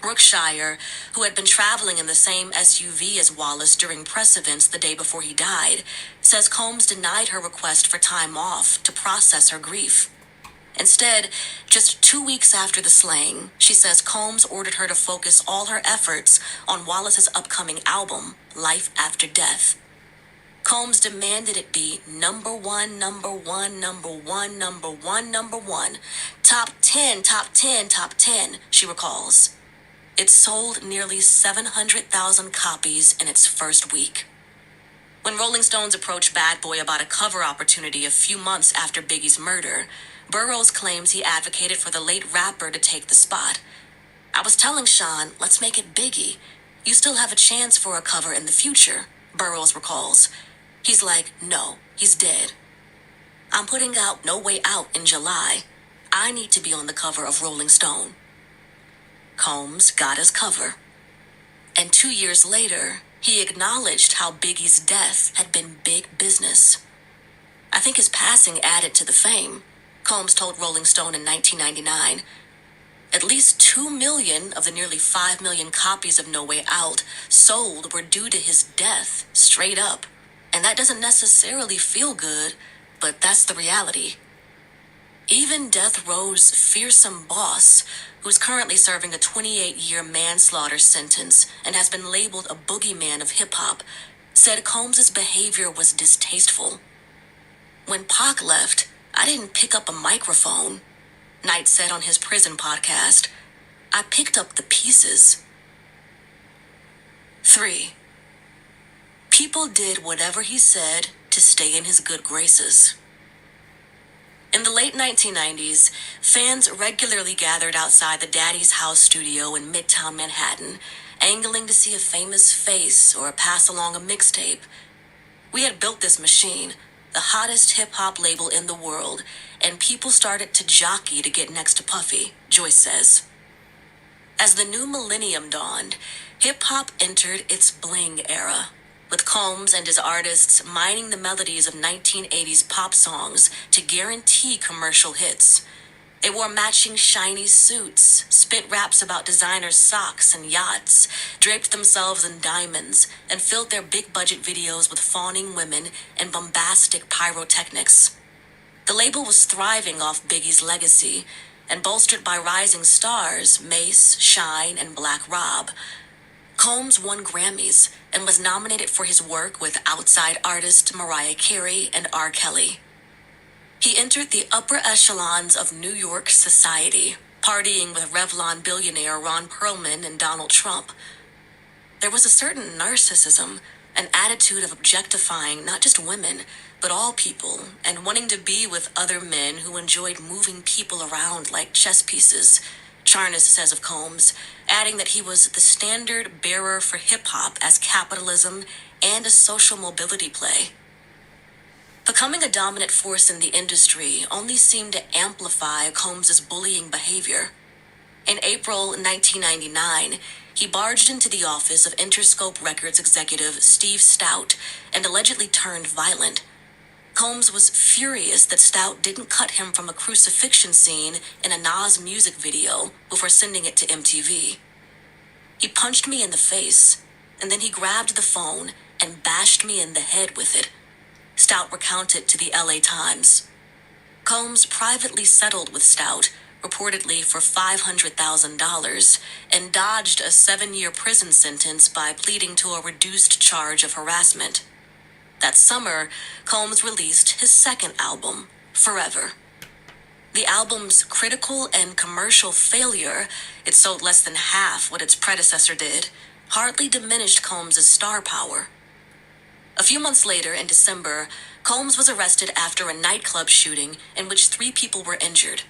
Brookshire, who had been traveling in the same SUV as Wallace during press events the day before he died, says Combs denied her request for time off to process her grief. Instead, just 2 weeks after the slaying, she says Combs ordered her to focus all her efforts on Wallace's upcoming album, Life After Death. Combs demanded it be number one, number one, number one, number one, number one, top 10, top 10, top 10, she recalls. It sold nearly 700,000 copies in its first week. When Rolling Stones approached Bad Boy about a cover opportunity a few months after Biggie's murder, Burroughs claims he advocated for the late rapper to take the spot. "I was telling Sean, let's make it Biggie. You still have a chance for a cover in the future," Burroughs recalls. He's like, "No, he's dead. I'm putting out No Way Out in July. I need to be on the cover of Rolling Stone." Combs got his cover. And 2 years later, he acknowledged how Biggie's death had been big business. "I think his passing added to the fame," Combs told Rolling Stone in 1999. "At least 2 million of the nearly 5 million copies of No Way Out sold were due to his death, straight up. And that doesn't necessarily feel good, but that's the reality." Even Death Row's fearsome boss, who's currently serving a 28-year manslaughter sentence and has been labeled a boogeyman of hip-hop, said Combs' behavior was distasteful. "When Pac left, I didn't pick up a microphone," Knight said on his prison podcast. "I picked up the pieces." 3. People did whatever he said to stay in his good graces. In the late 1990s, fans regularly gathered outside the Daddy's House studio in Midtown Manhattan, angling to see a famous face or pass along a mixtape. "We had built this machine, the hottest hip-hop label in the world, and people started to jockey to get next to Puffy," Joyce says. As the new millennium dawned, hip-hop entered its bling era, with Combs and his artists mining the melodies of 1980s pop songs to guarantee commercial hits. They wore matching shiny suits, spit raps about designer socks and yachts, draped themselves in diamonds, and filled their big-budget videos with fawning women and bombastic pyrotechnics. The label was thriving off Biggie's legacy, and bolstered by rising stars Mace, Shine, and Black Rob. Combs won Grammys and was nominated for his work with outside artist Mariah Carey and R. Kelly. He entered the upper echelons of New York society, partying with Revlon billionaire Ron Perlman and Donald Trump. There was a certain narcissism, an attitude of objectifying not just women, but all people, and wanting to be with other men who enjoyed moving people around like chess pieces. Charnas says of Combs, adding that he was the standard bearer for hip-hop as capitalism and a social mobility play. Becoming a dominant force in the industry only seemed to amplify Combs's bullying behavior. In April 1999, he barged into the office of Interscope Records executive Steve Stout and allegedly turned violent. Combs was furious that Stout didn't cut him from a crucifixion scene in a Nas music video before sending it to MTV. He punched me in the face, and then he grabbed the phone and bashed me in the head with it. Stout recounted to the LA Times. Combs privately settled with Stout, reportedly for $500,000, and dodged a 7-year prison sentence by pleading to a reduced charge of harassment. That summer, Combs released his second album, Forever. The album's critical and commercial failure, it sold less than half what its predecessor did, hardly diminished Combs' star power. A few months later, in December, Combs was arrested after a nightclub shooting in which 3 people were injured.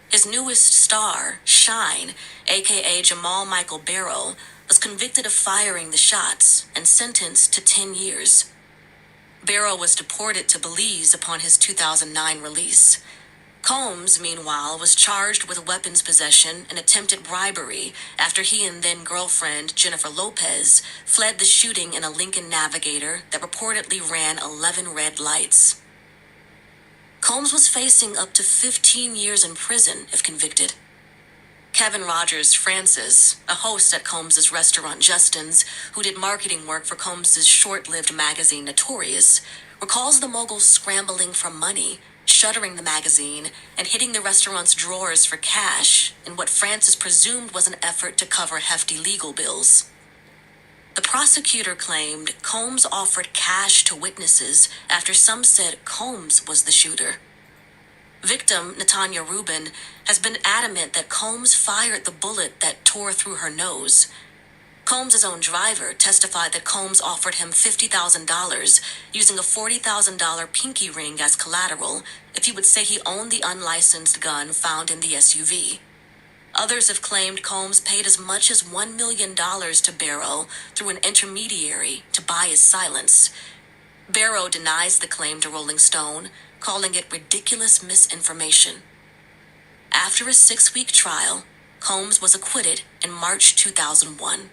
His newest star, Shine, aka Jamal Michael Barrow, was convicted of firing the shots and sentenced to 10 years. Barrow was deported to Belize upon his 2009 release. Combs, meanwhile, was charged with weapons possession and attempted bribery after he and then-girlfriend Jennifer Lopez fled the shooting in a Lincoln Navigator that reportedly ran 11 red lights. Combs was facing up to 15 years in prison if convicted. Kevin Rogers Francis, a host at Combs' restaurant Justin's, who did marketing work for Combs' short-lived magazine Notorious, recalls the mogul scrambling for money, shuttering the magazine, and hitting the restaurant's drawers for cash in what Francis presumed was an effort to cover hefty legal bills. The prosecutor claimed Combs offered cash to witnesses after some said Combs was the shooter. Victim, Natanya Rubin, has been adamant that Combs fired the bullet that tore through her nose. Combs' own driver testified that Combs offered him $50,000 using a $40,000 pinky ring as collateral if he would say he owned the unlicensed gun found in the SUV. Others have claimed Combs paid as much as $1 million to Barrow through an intermediary to buy his silence. Barrow denies the claim to Rolling Stone, calling it ridiculous misinformation. After a 6-week trial, Combs was acquitted in March 2001.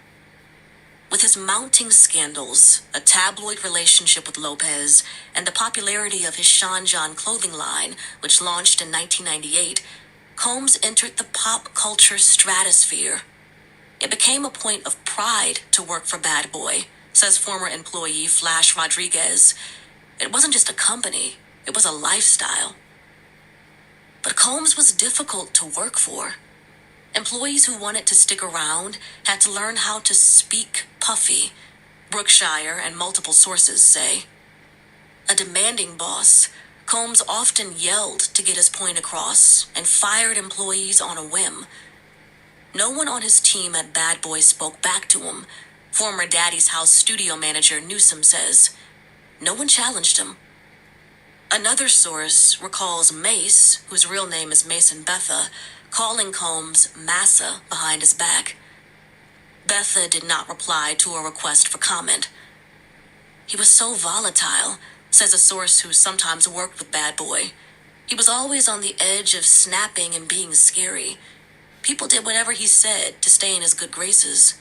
With his mounting scandals, a tabloid relationship with Lopez, and the popularity of his Sean John clothing line, which launched in 1998, Combs entered the pop culture stratosphere. It became a point of pride to work for Bad Boy, says former employee Flash Rodriguez. It wasn't just a company, it was a lifestyle. But Combs was difficult to work for. Employees who wanted to stick around had to learn how to speak puffy, Brookshire and multiple sources say. A demanding boss, Combs often yelled to get his point across and fired employees on a whim. No one on his team at Bad Boy spoke back to him, former Daddy's House studio manager Newsom says. No one challenged him. Another source recalls Mace, whose real name is Mason Betha, calling Combs Massa behind his back. Betha did not reply to a request for comment. He was so volatile, says a source who sometimes worked with Bad Boy. He was always on the edge of snapping and being scary. People did whatever he said to stay in his good graces,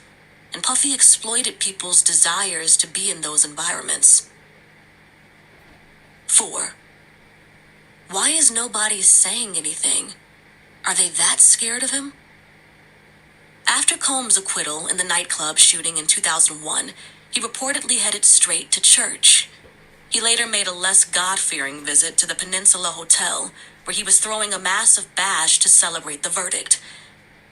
and Puffy exploited people's desires to be in those environments. 4. Why is nobody saying anything? Are they that scared of him? After Combs' acquittal in the nightclub shooting in 2001, he reportedly headed straight to church. He later made a less God-fearing visit to the Peninsula Hotel, where he was throwing a massive bash to celebrate the verdict.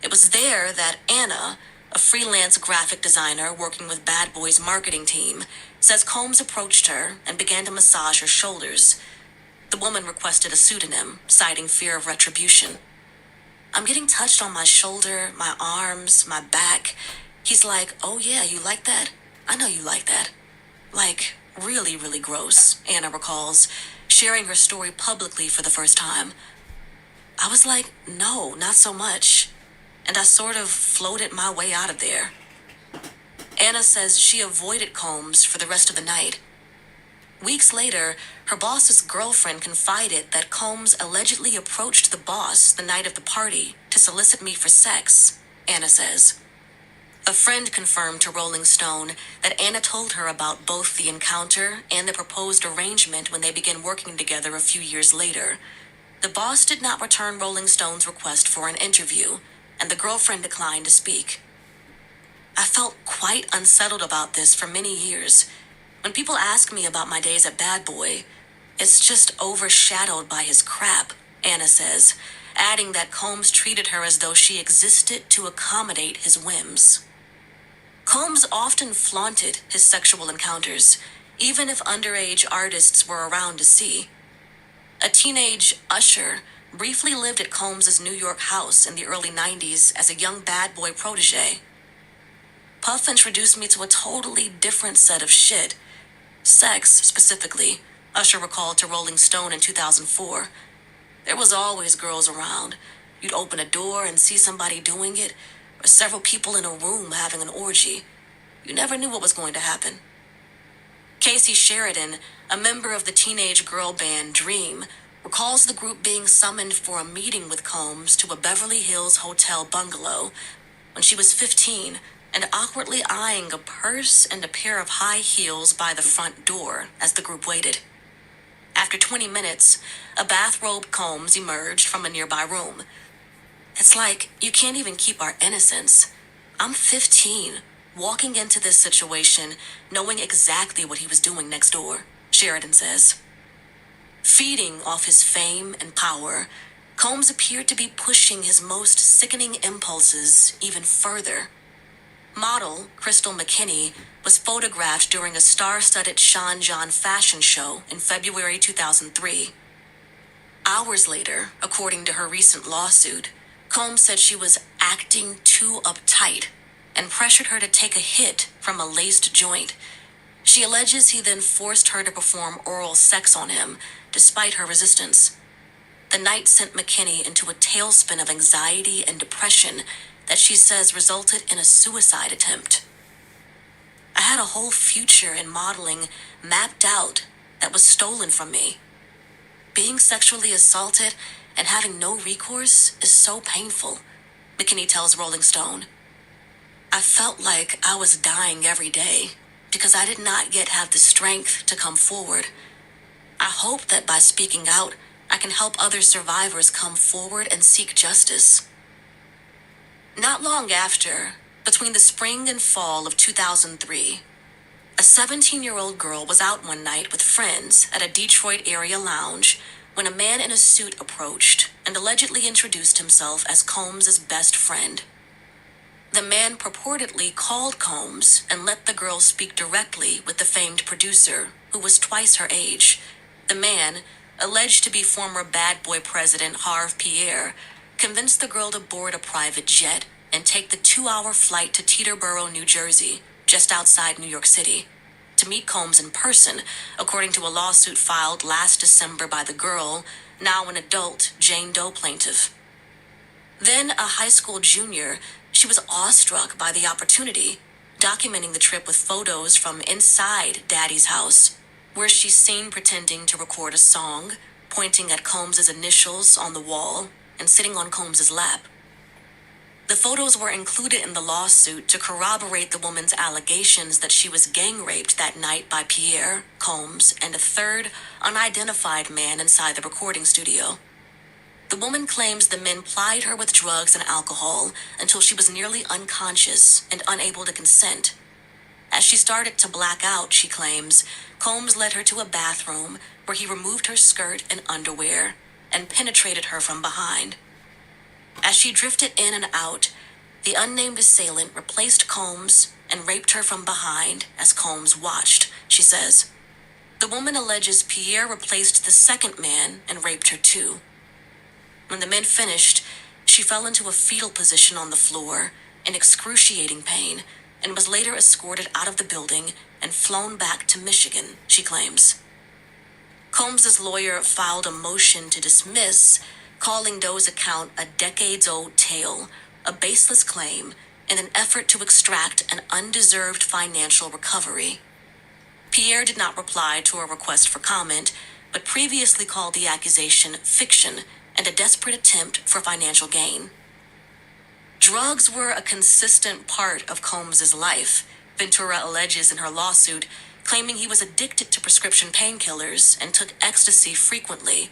It was there that Anna, a freelance graphic designer working with Bad Boy's marketing team, says Combs approached her and began to massage her shoulders. The woman requested a pseudonym, citing fear of retribution. I'm getting touched on my shoulder, my arms, my back. He's like, "Oh yeah, you like that? I know you like that." Like, really, really gross, Anna recalls, sharing her story publicly for the first time. I was like, "No, not so much." And I sort of floated my way out of there. Anna says she avoided Combs for the rest of the night. Weeks later, her boss's girlfriend confided that Combs allegedly approached the boss the night of the party to solicit me for sex, Anna says. A friend confirmed to Rolling Stone that Anna told her about both the encounter and the proposed arrangement when they began working together a few years later. The boss did not return Rolling Stone's request for an interview, and the girlfriend declined to speak. I felt quite unsettled about this for many years. When people ask me about my days at Bad Boy, it's just overshadowed by his crap, Anna says, adding that Combs treated her as though she existed to accommodate his whims. Combs often flaunted his sexual encounters, even if underage artists were around to see. A teenage Usher briefly lived at Combs' New York house in the early 90s as a young Bad Boy protege. Puff introduced me to a totally different set of shit. Sex, specifically, Usher recalled to Rolling Stone in 2004. There was always girls around. You'd open a door and see somebody doing it, or several people in a room having an orgy. You never knew what was going to happen. Casey Sheridan, a member of the teenage girl band Dream, recalls the group being summoned for a meeting with Combs to a Beverly Hills hotel bungalow when she was 15 and awkwardly eyeing a purse and a pair of high heels by the front door as the group waited. After 20 minutes, a bathrobe Combs emerged from a nearby room. It's like you can't even keep our innocence. I'm 15, walking into this situation knowing exactly what he was doing next door, Sheridan says. Feeding off his fame and power, Combs appeared to be pushing his most sickening impulses even further. Model Crystal McKinney was photographed during a star-studded Sean John fashion show in February 2003. Hours later, according to her recent lawsuit, Combs said she was acting too uptight and pressured her to take a hit from a laced joint. She alleges he then forced her to perform oral sex on him, despite her resistance. The night sent McKinney into a tailspin of anxiety and depression that she says resulted in a suicide attempt. I had a whole future in modeling mapped out that was stolen from me. Being sexually assaulted and having no recourse is so painful, McKinney tells Rolling Stone. I felt like I was dying every day because I did not yet have the strength to come forward. I hope that by speaking out, I can help other survivors come forward and seek justice. Not long after, between the spring and fall of 2003, a 17-year-old girl was out one night with friends at a Detroit area lounge when a man in a suit approached and allegedly introduced himself as Combs' best friend. The man purportedly called Combs and let the girl speak directly with the famed producer, who was twice her age. The man, alleged to be former Bad Boy president Harve Pierre, convinced the girl to board a private jet and take the 2-hour flight to Teterboro, New Jersey, just outside New York City, to meet Combs in person, according to a lawsuit filed last December by the girl, now an adult Jane Doe plaintiff. Then a high school junior, she was awestruck by the opportunity, documenting the trip with photos from inside Daddy's house, where she's seen pretending to record a song, pointing at Combs' initials on the wall, and sitting on Combs' lap. The photos were included in the lawsuit to corroborate the woman's allegations that she was gang-raped that night by Pierre, Combs, and a third, unidentified man inside the recording studio. The woman claims the men plied her with drugs and alcohol until she was nearly unconscious and unable to consent. As she started to black out, she claims, Combs led her to a bathroom where he removed her skirt and underwear and penetrated her from behind. As she drifted in and out, the unnamed assailant replaced Combs and raped her from behind as Combs watched, she says. The woman alleges Pierre replaced the second man and raped her too. When the men finished, she fell into a fetal position on the floor in excruciating pain and was later escorted out of the building and flown back to Michigan, she claims. Combs's lawyer filed a motion to dismiss, calling Doe's account a decades-old tale, a baseless claim, in an effort to extract an undeserved financial recovery. Pierre did not reply to a request for comment, but previously called the accusation fiction and a desperate attempt for financial gain. Drugs were a consistent part of Combs's life, Ventura alleges in her lawsuit, claiming he was addicted to prescription painkillers and took ecstasy frequently.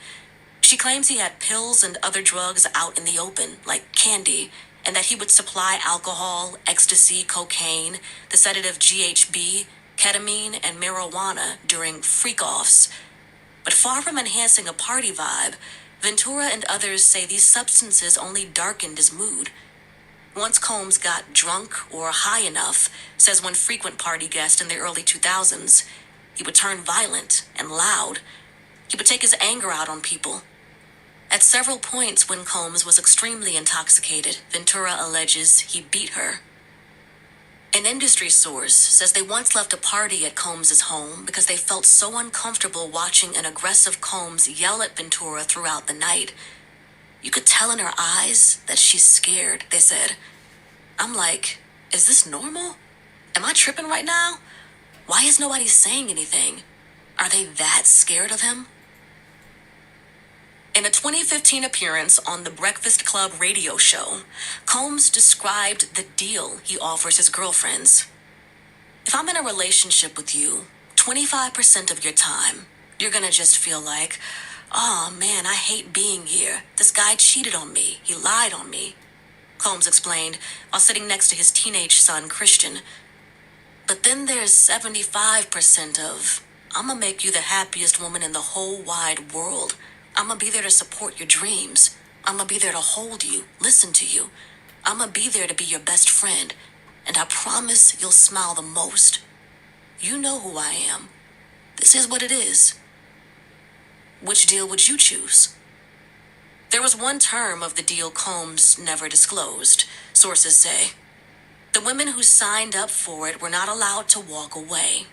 She claims he had pills and other drugs out in the open, like candy, and that he would supply alcohol, ecstasy, cocaine, the sedative GHB, ketamine, and marijuana during freak-offs. But far from enhancing a party vibe, Ventura and others say these substances only darkened his mood. Once Combs got drunk or high enough, says one frequent party guest in the early 2000s, he would turn violent and loud. He would take his anger out on people. At several points when Combs was extremely intoxicated, Ventura alleges he beat her. An industry source says they once left a party at Combs's home because they felt so uncomfortable watching an aggressive Combs yell at Ventura throughout the night. You could tell in her eyes that she's scared, they said. I'm like, is this normal? Am I tripping right now? Why is nobody saying anything? Are they that scared of him? In a 2015 appearance on the Breakfast Club radio show, Combs described the deal he offers his girlfriends. If I'm in a relationship with you, 25% of your time, you're gonna just feel like, oh man, I hate being here. This guy cheated on me. He lied on me. Combs explained while sitting next to his teenage son, Christian. But then there's 75% of, I'm gonna make you the happiest woman in the whole wide world. I'm gonna be there to support your dreams. I'm gonna be there to hold you, listen to you. I'm gonna be there to be your best friend. And I promise you'll smile the most. You know who I am. This is what it is. Which deal would you choose? There was one term of the deal Combs never disclosed, sources say. The women who signed up for it were not allowed to walk away.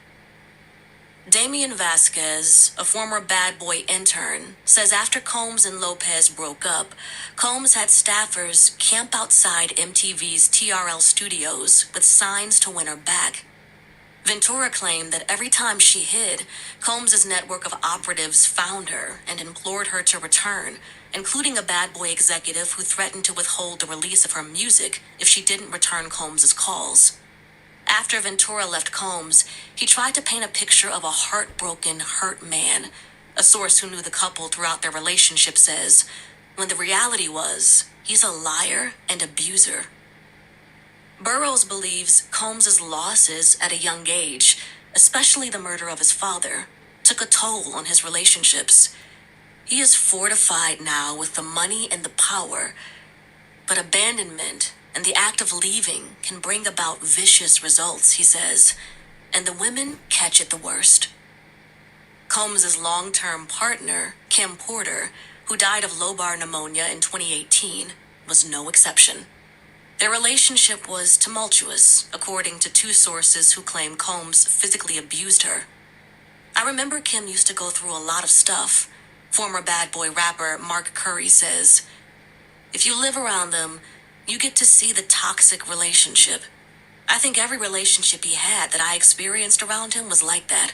Damian Vasquez, a former Bad Boy intern, says after Combs and Lopez broke up, Combs had staffers camp outside MTV's TRL studios with signs to win her back. Ventura claimed that every time she hid, Combs' network of operatives found her and implored her to return, including a Bad Boy executive who threatened to withhold the release of her music if she didn't return Combs' calls. After Ventura left Combs, he tried to paint a picture of a heartbroken, hurt man. A source who knew the couple throughout their relationship says, when the reality was, he's a liar and abuser. Burroughs believes Combs' losses at a young age, especially the murder of his father, took a toll on his relationships. He is fortified now with the money and the power, but abandonment and the act of leaving can bring about vicious results, he says, and the women catch it the worst. Combs' long-term partner, Kim Porter, who died of lobar pneumonia in 2018, was no exception. Their relationship was tumultuous, according to two sources who claim Combs physically abused her. I remember Kim used to go through a lot of stuff, former Bad Boy rapper Mark Curry says. If you live around them, you get to see the toxic relationship. I think every relationship he had that I experienced around him was like that.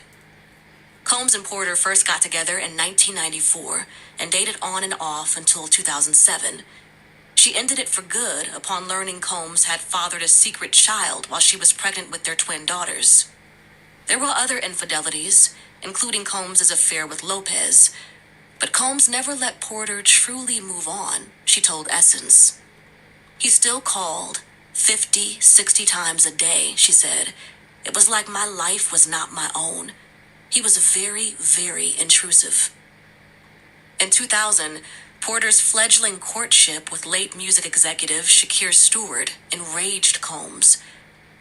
Combs and Porter first got together in 1994 and dated on and off until 2007. She ended it for good upon learning Combs had fathered a secret child while she was pregnant with their twin daughters. There were other infidelities, including Combs' affair with Lopez, but Combs never let Porter truly move on, she told Essence. He still called 50, 60 times a day, she said. It was like my life was not my own. He was very, very intrusive. In 2000, Porter's fledgling courtship with late music executive Shakir Stewart enraged Combs.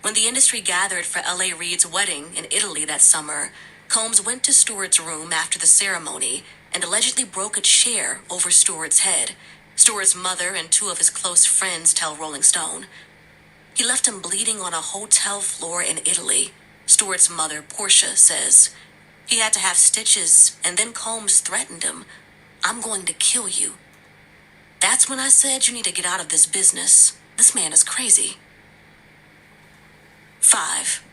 When the industry gathered for L.A. Reid's wedding in Italy that summer, Combs went to Stewart's room after the ceremony and allegedly broke a chair over Stewart's head. Stewart's mother and two of his close friends tell Rolling Stone. He left him bleeding on a hotel floor in Italy. Stewart's mother, Portia, says. He had to have stitches, and then Combs threatened him. I'm going to kill you. That's when I said you need to get out of this business. This man is crazy. 5.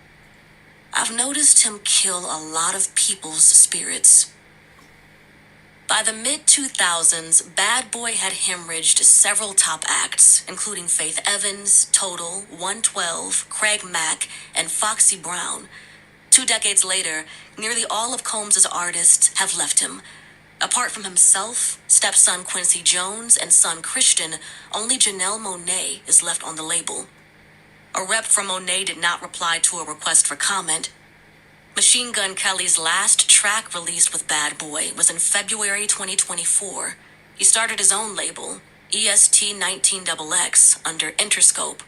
I've noticed him kill a lot of people's spirits. By the mid-2000s, Bad Boy had hemorrhaged several top acts, including Faith Evans, Total, 112, Craig Mack, and Foxy Brown. 2 decades later, nearly all of Combs' artists have left him. Apart from himself, stepson Quincy Jones, and son Christian, only Janelle Monáe is left on the label. A rep from Monáe did not reply to a request for comment. Machine Gun Kelly's last track released with Bad Boy was in February 2024. He started his own label, EST19XX, under Interscope.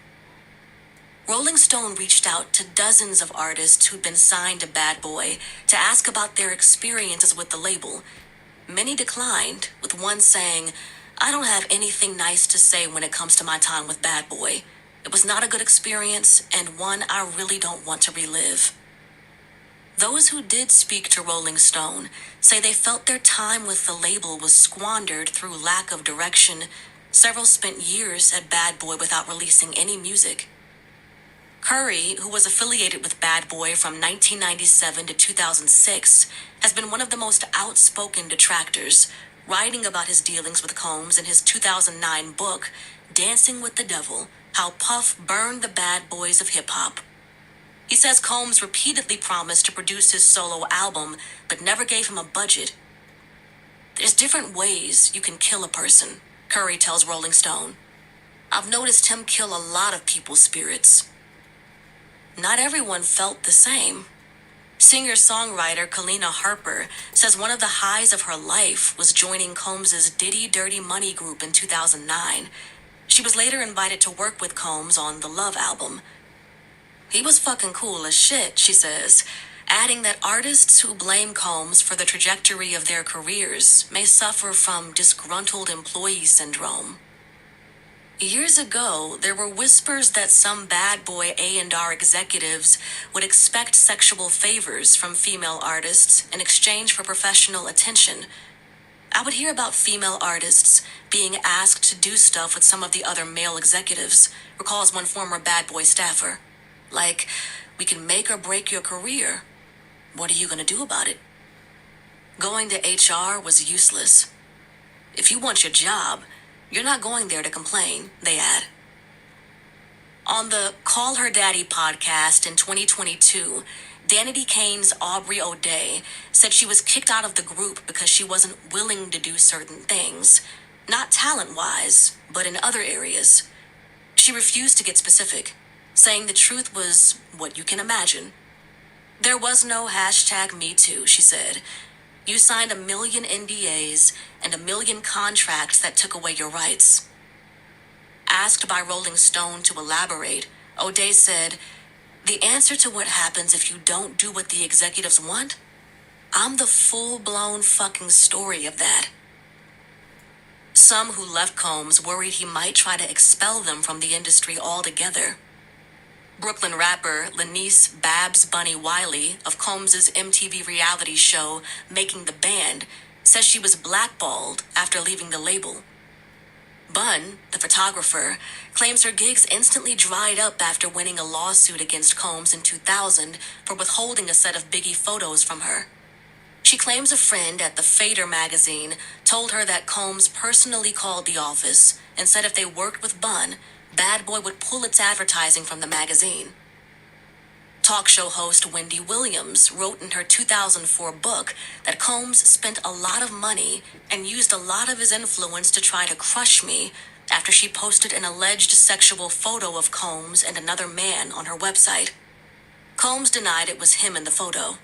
Rolling Stone reached out to dozens of artists who'd been signed to Bad Boy to ask about their experiences with the label. Many declined, with one saying, I don't have anything nice to say when it comes to my time with Bad Boy. It was not a good experience, and one I really don't want to relive. Those who did speak to Rolling Stone say they felt their time with the label was squandered through lack of direction. Several spent years at Bad Boy without releasing any music. Curry, who was affiliated with Bad Boy from 1997 to 2006, has been one of the most outspoken detractors, writing about his dealings with Combs in his 2009 book, Dancing with the Devil, How Puff Burned the Bad Boys of Hip Hop. He says Combs repeatedly promised to produce his solo album, but never gave him a budget. There's different ways you can kill a person, Curry tells Rolling Stone. I've noticed him kill a lot of people's spirits. Not everyone felt the same. Singer-songwriter Kalina Harper says one of the highs of her life was joining Combs' Diddy Dirty Money group in 2009. She was later invited to work with Combs on the Love album. He was fucking cool as shit, she says, adding that artists who blame Combs for the trajectory of their careers may suffer from disgruntled employee syndrome. Years ago, there were whispers that some Bad Boy A&R executives would expect sexual favors from female artists in exchange for professional attention. I would hear about female artists being asked to do stuff with some of the other male executives, recalls one former Bad Boy staffer. Like, we can make or break your career. What are you going to do about it? Going to HR was useless. If you want your job, you're not going there to complain, they add. On the Call Her Daddy podcast in 2022, Danity Kane's Aubrey O'Day said she was kicked out of the group because she wasn't willing to do certain things, not talent-wise, but in other areas. She refused to get specific, saying the truth was what you can imagine. There was no #MeToo, she said. You signed 1 million NDAs and 1 million contracts that took away your rights. Asked by Rolling Stone to elaborate, O'Day said, the answer to what happens if you don't do what the executives want? I'm the full-blown fucking story of that. Some who left Combs worried he might try to expel them from the industry altogether. Brooklyn rapper Lanice Babs Bunny Wiley of Combs' MTV reality show Making the Band says she was blackballed after leaving the label. Bun, the photographer, claims her gigs instantly dried up after winning a lawsuit against Combs in 2000 for withholding a set of Biggie photos from her. She claims a friend at the Fader magazine told her that Combs personally called the office and said if they worked with Bun, Bad Boy would pull its advertising from the magazine. Talk show host Wendy Williams wrote in her 2004 book that Combs spent a lot of money and used a lot of his influence to try to crush me after she posted an alleged sexual photo of Combs and another man on her website. Combs denied it was him in the photo.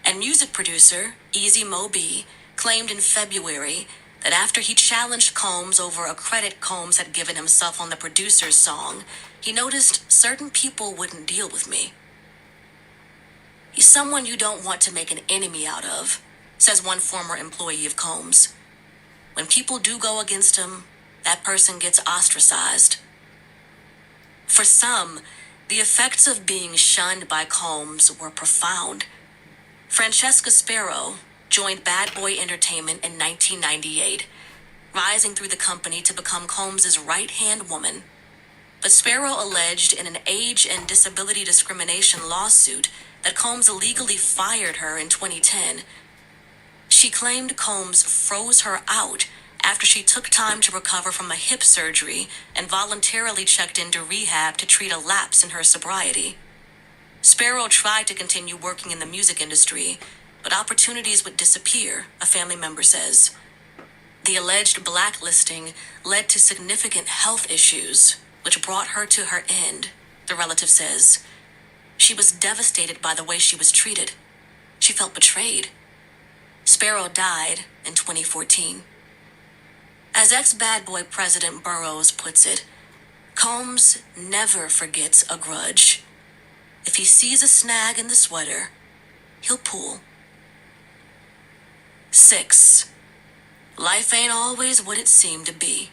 And music producer Easy Mo B claimed in February that after he challenged Combs over a credit Combs had given himself on the producer's song, he noticed certain people wouldn't deal with me. He's someone you don't want to make an enemy out of, says one former employee of Combs. When people do go against him, that person gets ostracized. For some, the effects of being shunned by Combs were profound. Francesca Sparrow joined Bad Boy Entertainment in 1998, rising through the company to become Combs' right-hand woman. But Sparrow alleged in an age and disability discrimination lawsuit that Combs illegally fired her in 2010. She claimed Combs froze her out after she took time to recover from a hip surgery and voluntarily checked into rehab to treat a lapse in her sobriety. Sparrow tried to continue working in the music industry, but opportunities would disappear, a family member says. The alleged blacklisting led to significant health issues, which brought her to her end, the relative says. She was devastated by the way she was treated. She felt betrayed. Sparrow died in 2014. As ex-Bad Boy President Burroughs puts it, Combs never forgets a grudge. If he sees a snag in the sweater, he'll pull. 6. Life ain't always what it seemed to be.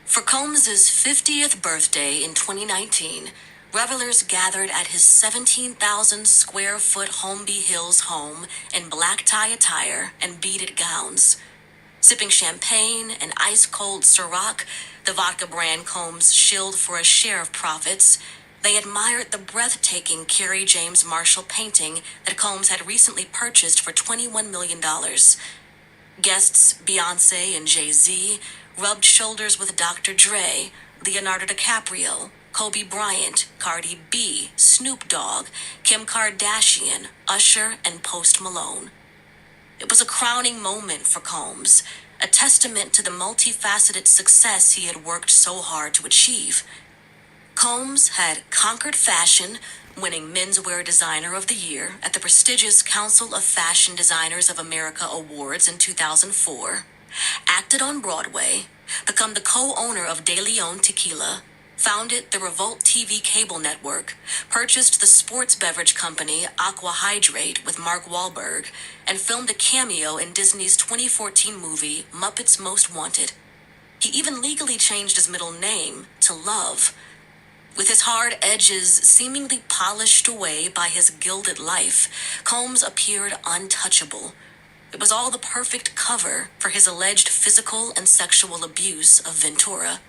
For Combs' 50th birthday in 2019, revelers gathered at his 17,000 square foot Holmby Hills home in black tie attire and beaded gowns. Sipping champagne and ice-cold Ciroc, the vodka brand Combs shilled for a share of profits, they admired the breathtaking Kerry James Marshall painting that Combs had recently purchased for $21 million. Guests Beyoncé and Jay-Z rubbed shoulders with Dr. Dre, Leonardo DiCaprio, Kobe Bryant, Cardi B, Snoop Dogg, Kim Kardashian, Usher, and Post Malone. It was a crowning moment for Combs, a testament to the multifaceted success he had worked so hard to achieve. Combs had conquered fashion, winning Menswear Designer of the Year at the prestigious Council of Fashion Designers of America Awards in 2004, acted on Broadway, become the co-owner of De Leon Tequila, founded the Revolt TV cable network, purchased the sports beverage company Aqua Hydrate with Mark Wahlberg, and filmed a cameo in Disney's 2014 movie Muppets Most Wanted. He even legally changed his middle name to Love. With his hard edges seemingly polished away by his gilded life, Combs appeared untouchable. It was all the perfect cover for his alleged physical and sexual abuse of Ventura.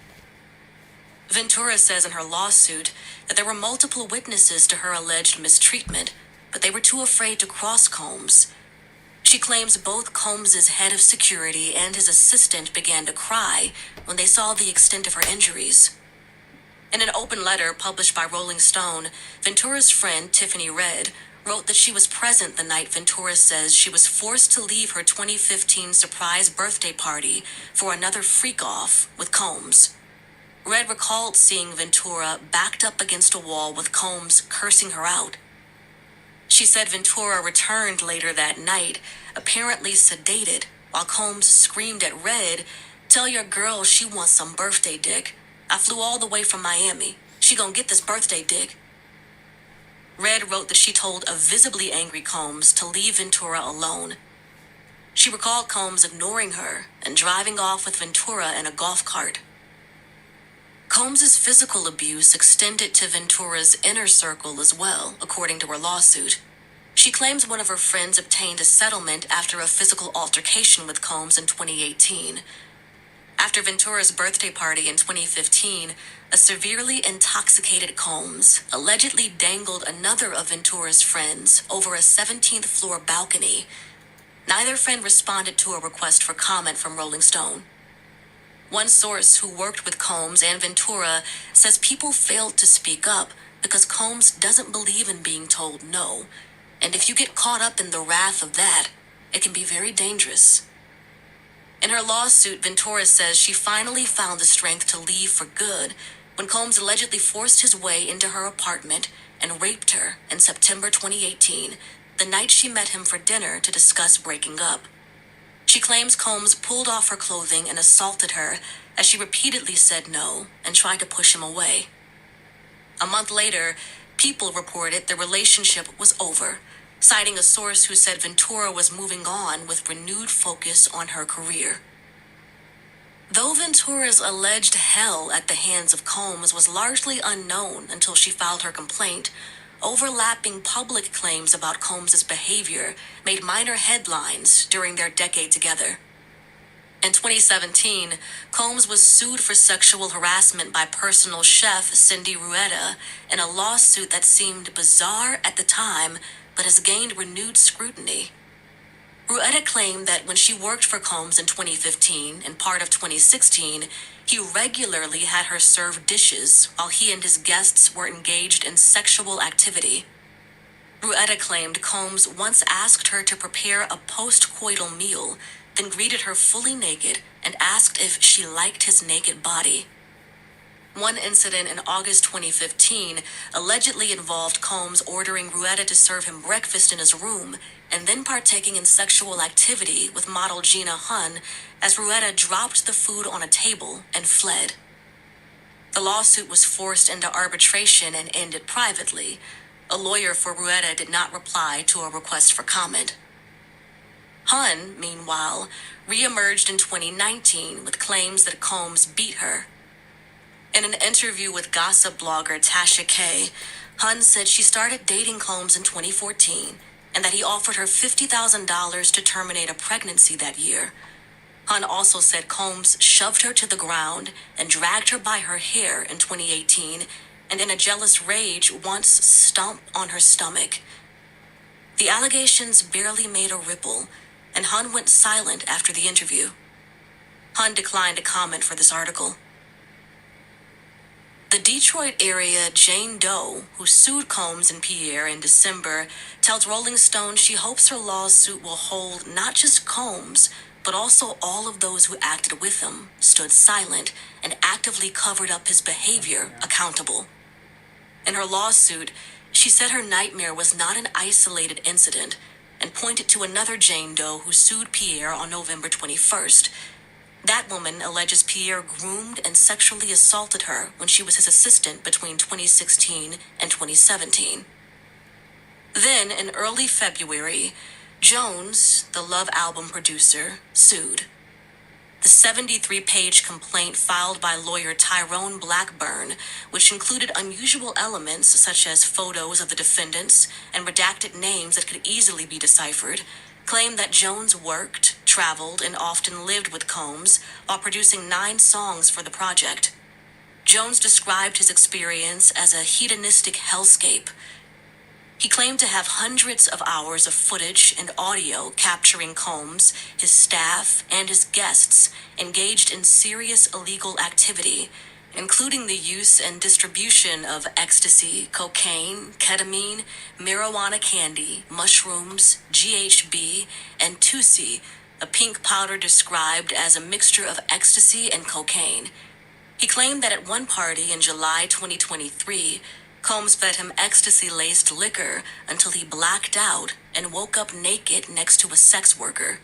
Ventura says in her lawsuit that there were multiple witnesses to her alleged mistreatment, but they were too afraid to cross Combs. She claims both Combs' head of security and his assistant began to cry when they saw the extent of her injuries. In an open letter published by Rolling Stone, Ventura's friend Tiffany Red wrote that she was present the night Ventura says she was forced to leave her 2015 surprise birthday party for another freak-off with Combs. Red recalled seeing Ventura backed up against a wall with Combs cursing her out. She said Ventura returned later that night, apparently sedated, while Combs screamed at Red, "Tell your girl she wants some birthday dick. I flew all the way from Miami. She gonna get this birthday dick." Red wrote that she told a visibly angry Combs to leave Ventura alone. She recalled Combs ignoring her and driving off with Ventura in a golf cart. Combs' physical abuse extended to Ventura's inner circle as well, according to her lawsuit. She claims one of her friends obtained a settlement after a physical altercation with Combs in 2018. After Ventura's birthday party in 2015, a severely intoxicated Combs allegedly dangled another of Ventura's friends over a 17th floor balcony. Neither friend responded to a request for comment from Rolling Stone. One source who worked with Combs and Ventura says people failed to speak up because Combs doesn't believe in being told no, and if you get caught up in the wrath of that, it can be very dangerous. In her lawsuit, Ventura says she finally found the strength to leave for good when Combs allegedly forced his way into her apartment and raped her in September 2018, the night she met him for dinner to discuss breaking up. She claims Combs pulled off her clothing and assaulted her as she repeatedly said no and tried to push him away. A month later, People reported the relationship was over, citing a source who said Ventura was moving on with renewed focus on her career. Though Ventura's alleged hell at the hands of Combs was largely unknown until she filed her complaint, overlapping public claims about Combs's behavior made minor headlines during their decade together. In 2017, Combs was sued for sexual harassment by personal chef Cindy Rueda in a lawsuit that seemed bizarre at the time but has gained renewed scrutiny. Rueda claimed that when she worked for Combs in 2015 and part of 2016, he regularly had her serve dishes while he and his guests were engaged in sexual activity. Rueda claimed Combs once asked her to prepare a post-coital meal, then greeted her fully naked and asked if she liked his naked body. One incident in August 2015 allegedly involved Combs ordering Rueda to serve him breakfast in his room and then partaking in sexual activity with model Gina Hun as Rueda dropped the food on a table and fled. The lawsuit was forced into arbitration and ended privately. A lawyer for Rueda did not reply to a request for comment. Hun, meanwhile, reemerged in 2019 with claims that Combs beat her. In an interview with gossip blogger Tasha K., Hun said she started dating Combs in 2014 and that he offered her $50,000 to terminate a pregnancy that year. Hun also said Combs shoved her to the ground and dragged her by her hair in 2018 and in a jealous rage once stomped on her stomach. The allegations barely made a ripple, and Hun went silent after the interview. Hun declined to comment for this article. The Detroit area Jane Doe, who sued Combs and Pierre in December, tells Rolling Stone she hopes her lawsuit will hold not just Combs, but also all of those who acted with him, stood silent, and actively covered up his behavior accountable. In her lawsuit, she said her nightmare was not an isolated incident and pointed to another Jane Doe who sued Pierre on November 21st. That woman alleges Pierre groomed and sexually assaulted her when she was his assistant between 2016 and 2017. Then, in early February, Jones, the Love album producer, sued. The 73-page complaint filed by lawyer Tyrone Blackburn, which included unusual elements such as photos of the defendants and redacted names that could easily be deciphered, claimed that Jones worked, traveled, and often lived with Combs while producing 9 songs for the project. Jones described his experience as a hedonistic hellscape. He claimed to have hundreds of hours of footage and audio capturing Combs, his staff, and his guests engaged in serious illegal activity, including the use and distribution of ecstasy, cocaine, ketamine, marijuana candy, mushrooms, GHB, and Tusi, a pink powder described as a mixture of ecstasy and cocaine. He claimed that at one party in July 2023, Combs fed him ecstasy-laced liquor until he blacked out and woke up naked next to a sex worker.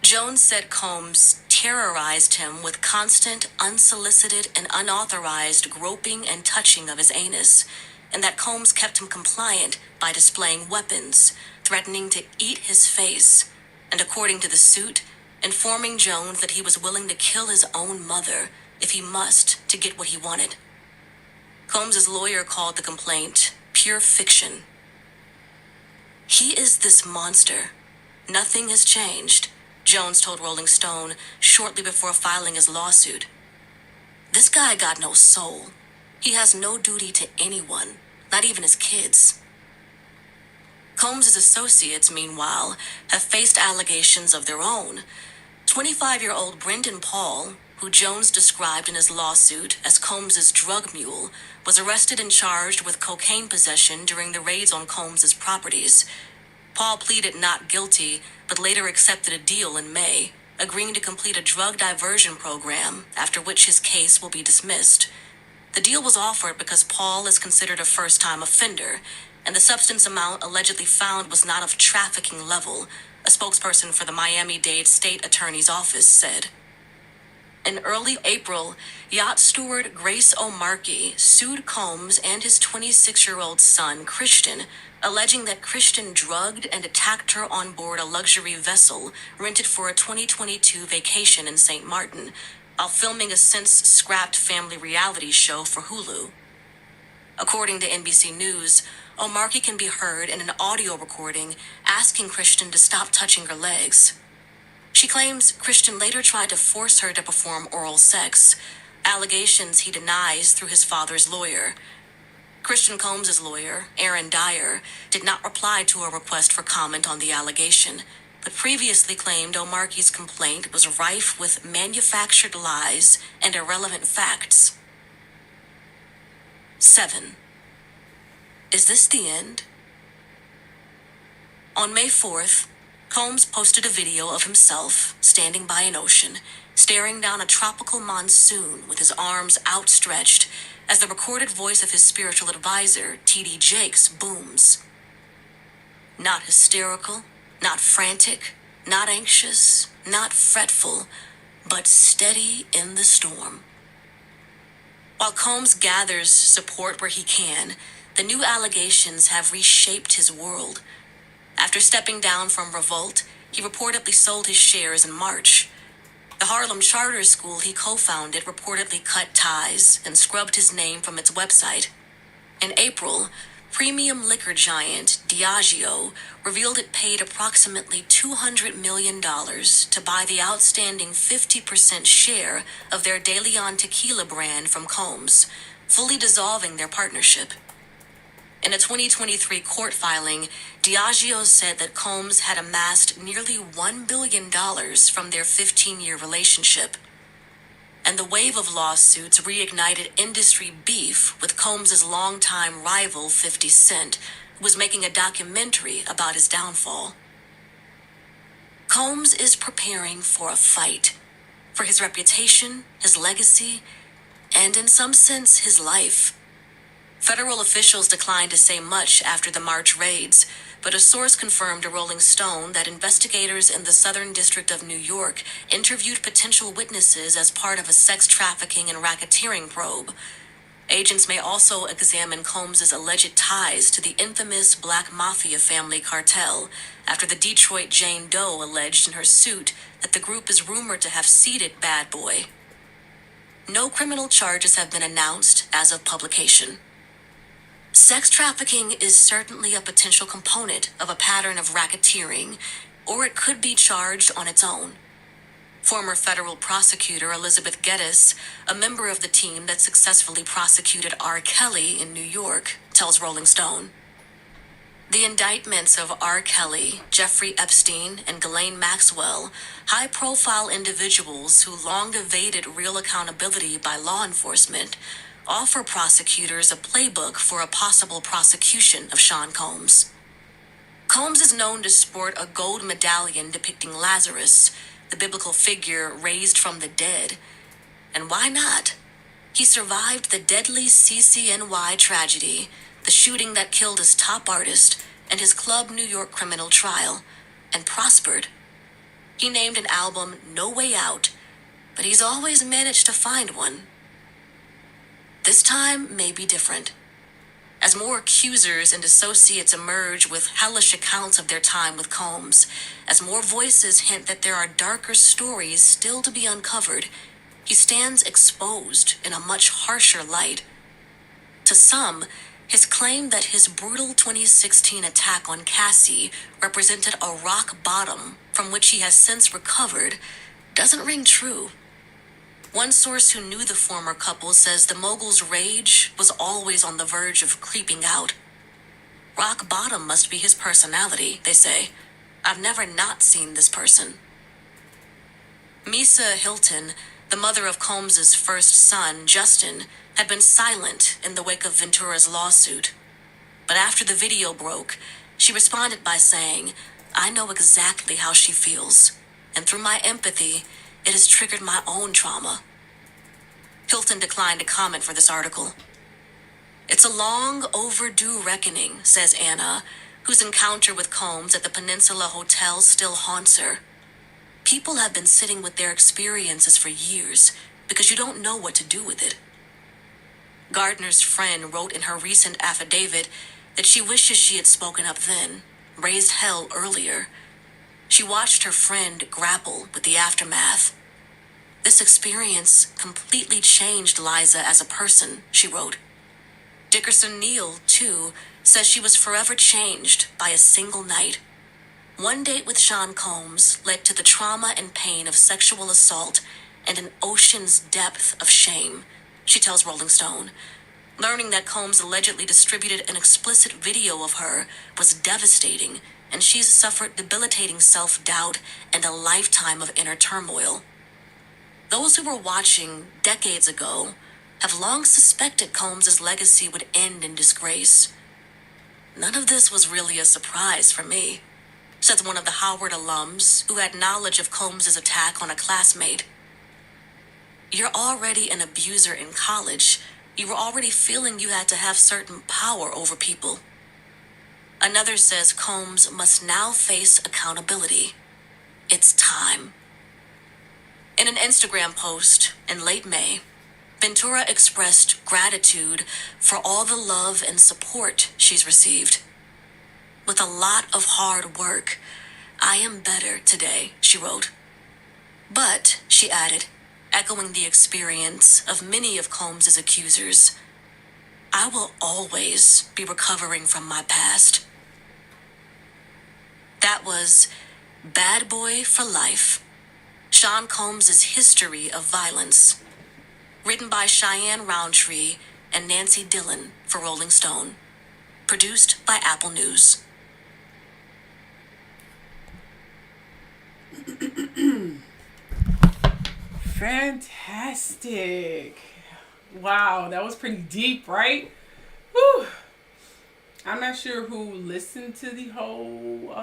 Jones said Combs terrorized him with constant, unsolicited, and unauthorized groping and touching of his anus, and that Combs kept him compliant by displaying weapons, threatening to eat his face, and according to the suit, informing Jones that he was willing to kill his own mother if he must to get what he wanted. Combs' lawyer called the complaint pure fiction. He is this monster. Nothing has changed, Jones told Rolling Stone shortly before filing his lawsuit. This guy got no soul. He has no duty to anyone, not even his kids. Combs' associates, meanwhile, have faced allegations of their own. 25-year-old Brendan Paul, who Jones described in his lawsuit as Combs' drug mule, was arrested and charged with cocaine possession during the raids on Combs' properties. Paul pleaded not guilty, but later accepted a deal in May, agreeing to complete a drug diversion program, after which his case will be dismissed. The deal was offered because Paul is considered a first-time offender, and the substance amount allegedly found was not of trafficking level, a spokesperson for the Miami-Dade State Attorney's Office said. In early April, yacht steward Grace O'Markey sued Combs and his 26-year-old son, Christian, alleging that Christian drugged and attacked her on board a luxury vessel rented for a 2022 vacation in St. Martin, while filming a since-scrapped family reality show for Hulu. According to NBC News, O'Markey can be heard in an audio recording asking Christian to stop touching her legs. She claims Christian later tried to force her to perform oral sex, allegations he denies through his father's lawyer. Christian Combs' lawyer, Aaron Dyer, did not reply to a request for comment on the allegation, but previously claimed O'Markey's complaint was rife with manufactured lies and irrelevant facts. 7. Is this the end? On May 4th, Combs posted a video of himself standing by an ocean, staring down a tropical monsoon with his arms outstretched as the recorded voice of his spiritual advisor, T.D. Jakes, booms. Not hysterical, not frantic, not anxious, not fretful, but steady in the storm. While Combs gathers support where he can, the new allegations have reshaped his world. After stepping down from Revolt, he reportedly sold his shares in March. The Harlem charter school he co-founded reportedly cut ties and scrubbed his name from its website. In April, premium liquor giant Diageo revealed it paid approximately $200 million to buy the outstanding 50% share of their De Leon tequila brand from Combs, fully dissolving their partnership. In a 2023 court filing, Diageo said that Combs had amassed nearly $1 billion from their 15-year relationship. And the wave of lawsuits reignited industry beef with Combs' longtime rival 50 Cent, who was making a documentary about his downfall. Combs is preparing for a fight, for his reputation, his legacy, and in some sense, his life. Federal officials declined to say much after the March raids, but a source confirmed to Rolling Stone that investigators in the Southern District of New York interviewed potential witnesses as part of a sex trafficking and racketeering probe. Agents may also examine Combs' alleged ties to the infamous Black Mafia family cartel, after the Detroit Jane Doe alleged in her suit that the group is rumored to have seeded Bad Boy. No criminal charges have been announced as of publication. Sex trafficking is certainly a potential component of a pattern of racketeering, or it could be charged on its own. Former federal prosecutor Elizabeth Geddes, a member of the team that successfully prosecuted R. Kelly in New York, tells Rolling Stone. The indictments of R. Kelly, Jeffrey Epstein, and Ghislaine Maxwell, high-profile individuals who long evaded real accountability by law enforcement, offer prosecutors a playbook for a possible prosecution of Sean Combs. Combs is known to sport a gold medallion depicting Lazarus, the biblical figure raised from the dead. And why not? He survived the deadly CCNY tragedy, the shooting that killed his top artist, and his Club New York criminal trial, and prospered. He named an album No Way Out, but he's always managed to find one. This time may be different. As more accusers and associates emerge with hellish accounts of their time with Combs, as more voices hint that there are darker stories still to be uncovered, he stands exposed in a much harsher light. To some, his claim that his brutal 2016 attack on Cassie represented a rock bottom from which he has since recovered doesn't ring true. One source who knew the former couple says the mogul's rage was always on the verge of creeping out. Rock bottom must be his personality, they say. I've never not seen this person. Misa Hilton, the mother of Combs' first son, Justin, had been silent in the wake of Ventura's lawsuit. But after the video broke, she responded by saying, I know exactly how she feels, and through my empathy, it has triggered my own trauma. Hilton declined to comment for this article. It's a long overdue reckoning, says Anna, whose encounter with Combs at the Peninsula Hotel still haunts her. People have been sitting with their experiences for years because you don't know what to do with it. Gardner's friend wrote in her recent affidavit that she wishes she had spoken up then, raised hell earlier. She watched her friend grapple with the aftermath. This experience completely changed Liza as a person, she wrote. Dickerson Neal, too, says she was forever changed by a single night. One date with Sean Combs led to the trauma and pain of sexual assault and an ocean's depth of shame, she tells Rolling Stone. Learning that Combs allegedly distributed an explicit video of her was devastating, and she's suffered debilitating self-doubt and a lifetime of inner turmoil. Those who were watching decades ago have long suspected Combs' legacy would end in disgrace. None of this was really a surprise for me, says one of the Howard alums who had knowledge of Combs' attack on a classmate. You're already an abuser in college. You were already feeling you had to have certain power over people. Another says Combs must now face accountability. It's time. In an Instagram post in late May, Ventura expressed gratitude for all the love and support she's received. With a lot of hard work, I am better today, she wrote. But, she added, echoing the experience of many of Combs' accusers, I will always be recovering from my past. That was Bad Boy for Life, Sean Combs' history of violence, written by Cheyenne Roundtree and Nancy Dillon for Rolling Stone, produced by Apple News. Fantastic. Wow, that was pretty deep, right? Whew. I'm not sure who listened to the whole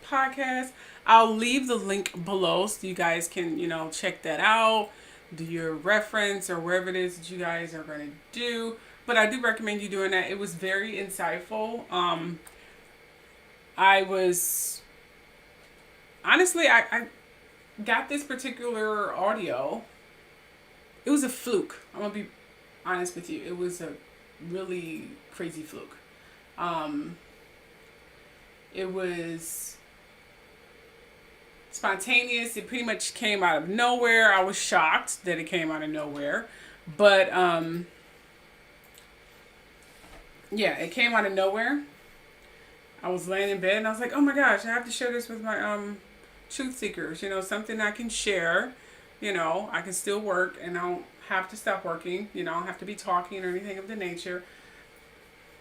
podcast. I'll leave the link below so you guys can, check that out, do your reference or wherever it is that you guys are going to do. But I do recommend you doing that. It was very insightful. I got this particular audio. It was a fluke. I'm going to be honest with you. It was a really crazy fluke. It was spontaneous. It pretty much came out of nowhere. I was shocked that it came out of nowhere. But, yeah, it came out of nowhere. I was laying in bed and I was like, oh my gosh, I have to share this with my, truth seekers, something I can share, I can still work and I don't have to stop working, I don't have to be talking or anything of the nature.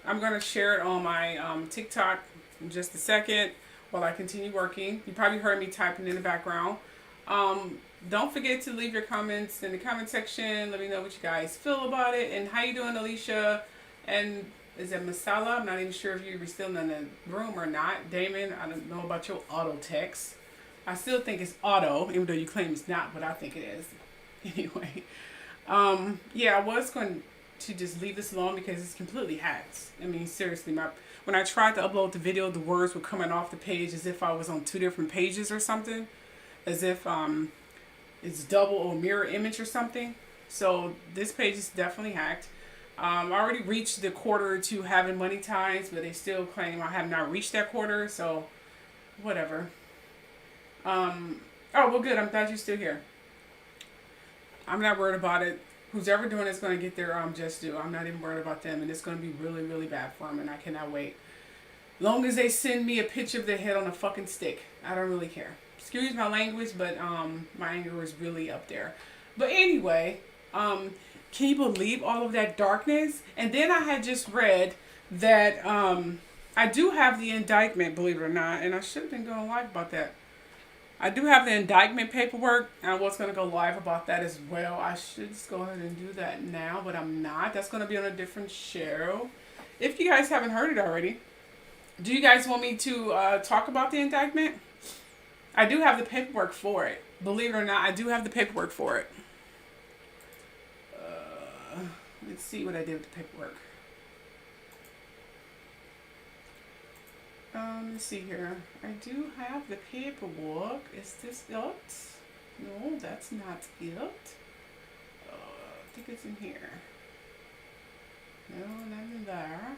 I'm going to share it on my TikTok in just a second while I continue working. You probably heard me typing in the background. Don't forget to leave your comments in the comment section. Let me know what you guys feel about it. And how you doing, Alicia? And is it Masala? I'm not even sure if you're still in the room or not. Damon, I don't know about your auto text. I still think it's auto, even though you claim it's not, but I think it is. Anyway. Yeah, I was going to just leave this alone because it's completely hacked. I mean, seriously, when I tried to upload the video, the words were coming off the page as if I was on two different pages or something. As if it's double or mirror image or something. So this page is definitely hacked. I already reached the quarter to having money ties, but they still claim I have not reached that quarter, so whatever. Oh, well, good. I'm glad you're still here. I'm not worried about it. Who's ever doing it's going to get their just due. I'm not even worried about them, and it's going to be really, really bad for them, and I cannot wait. Long as they send me a picture of their head on a fucking stick, I don't really care. Excuse my language, but my anger is really up there. But anyway, can you believe all of that darkness? And then I had just read that I do have the indictment, believe it or not, and I should have been going live about that. I do have the indictment paperwork, and I was going to go live about that as well. I should just go ahead and do that now, but I'm not. That's going to be on a different show. If you guys haven't heard it already, do you guys want me to talk about the indictment? I do have the paperwork for it. Believe it or not, I do have the paperwork for it. Let's see what I did with the paperwork. Let's see here. I do have the paperwork. Is this it? No, that's not it. I think it's in here. No, not in there.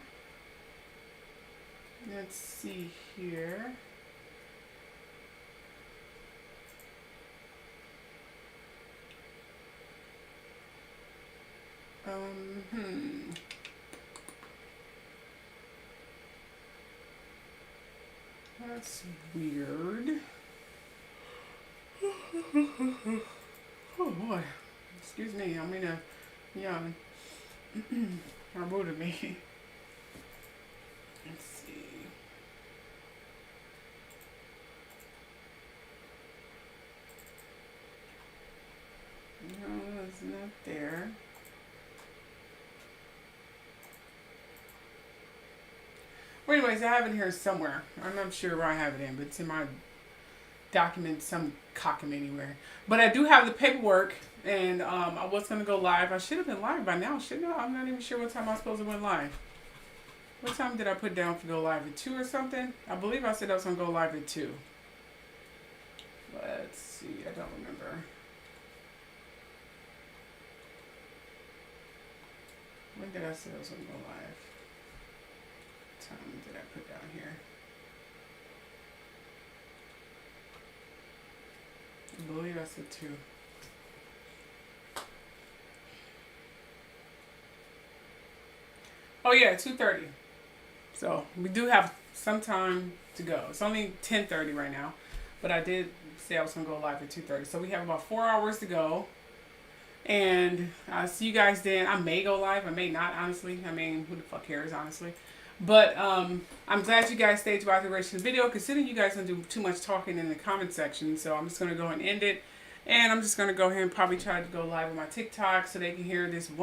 Let's see here. That's weird. Oh boy. Excuse me, I'm in a yawn. How rude of me. Let's see. No, it's not there. Well, anyways, I have it here somewhere. I'm not sure where I have it in, but it's in my document, some cockum anywhere. But I do have the paperwork, and I was going to go live. I should have been live by now, shouldn't I? I'm not even sure what time I was supposed to went live. What time did I put down for go live? At 2 or something? I believe I said I was going to go live at 2. Let's see. I don't remember. When did I say I was going to go live? What time did I put down here? I believe I said 2. Oh yeah, 2:30. So we do have some time to go. It's only 10:30 right now, but I did say I was gonna go live at 2:30. So we have about 4 hours to go, and I'll see you guys then. I may go live, I may not. Honestly, I mean, who the fuck cares, honestly. But I'm glad you guys stayed throughout the rest of the video, considering you guys don't do too much talking in the comment section. So I'm just gonna go ahead and end it, and I'm just gonna go ahead and probably try to go live on my TikTok so they can hear this one.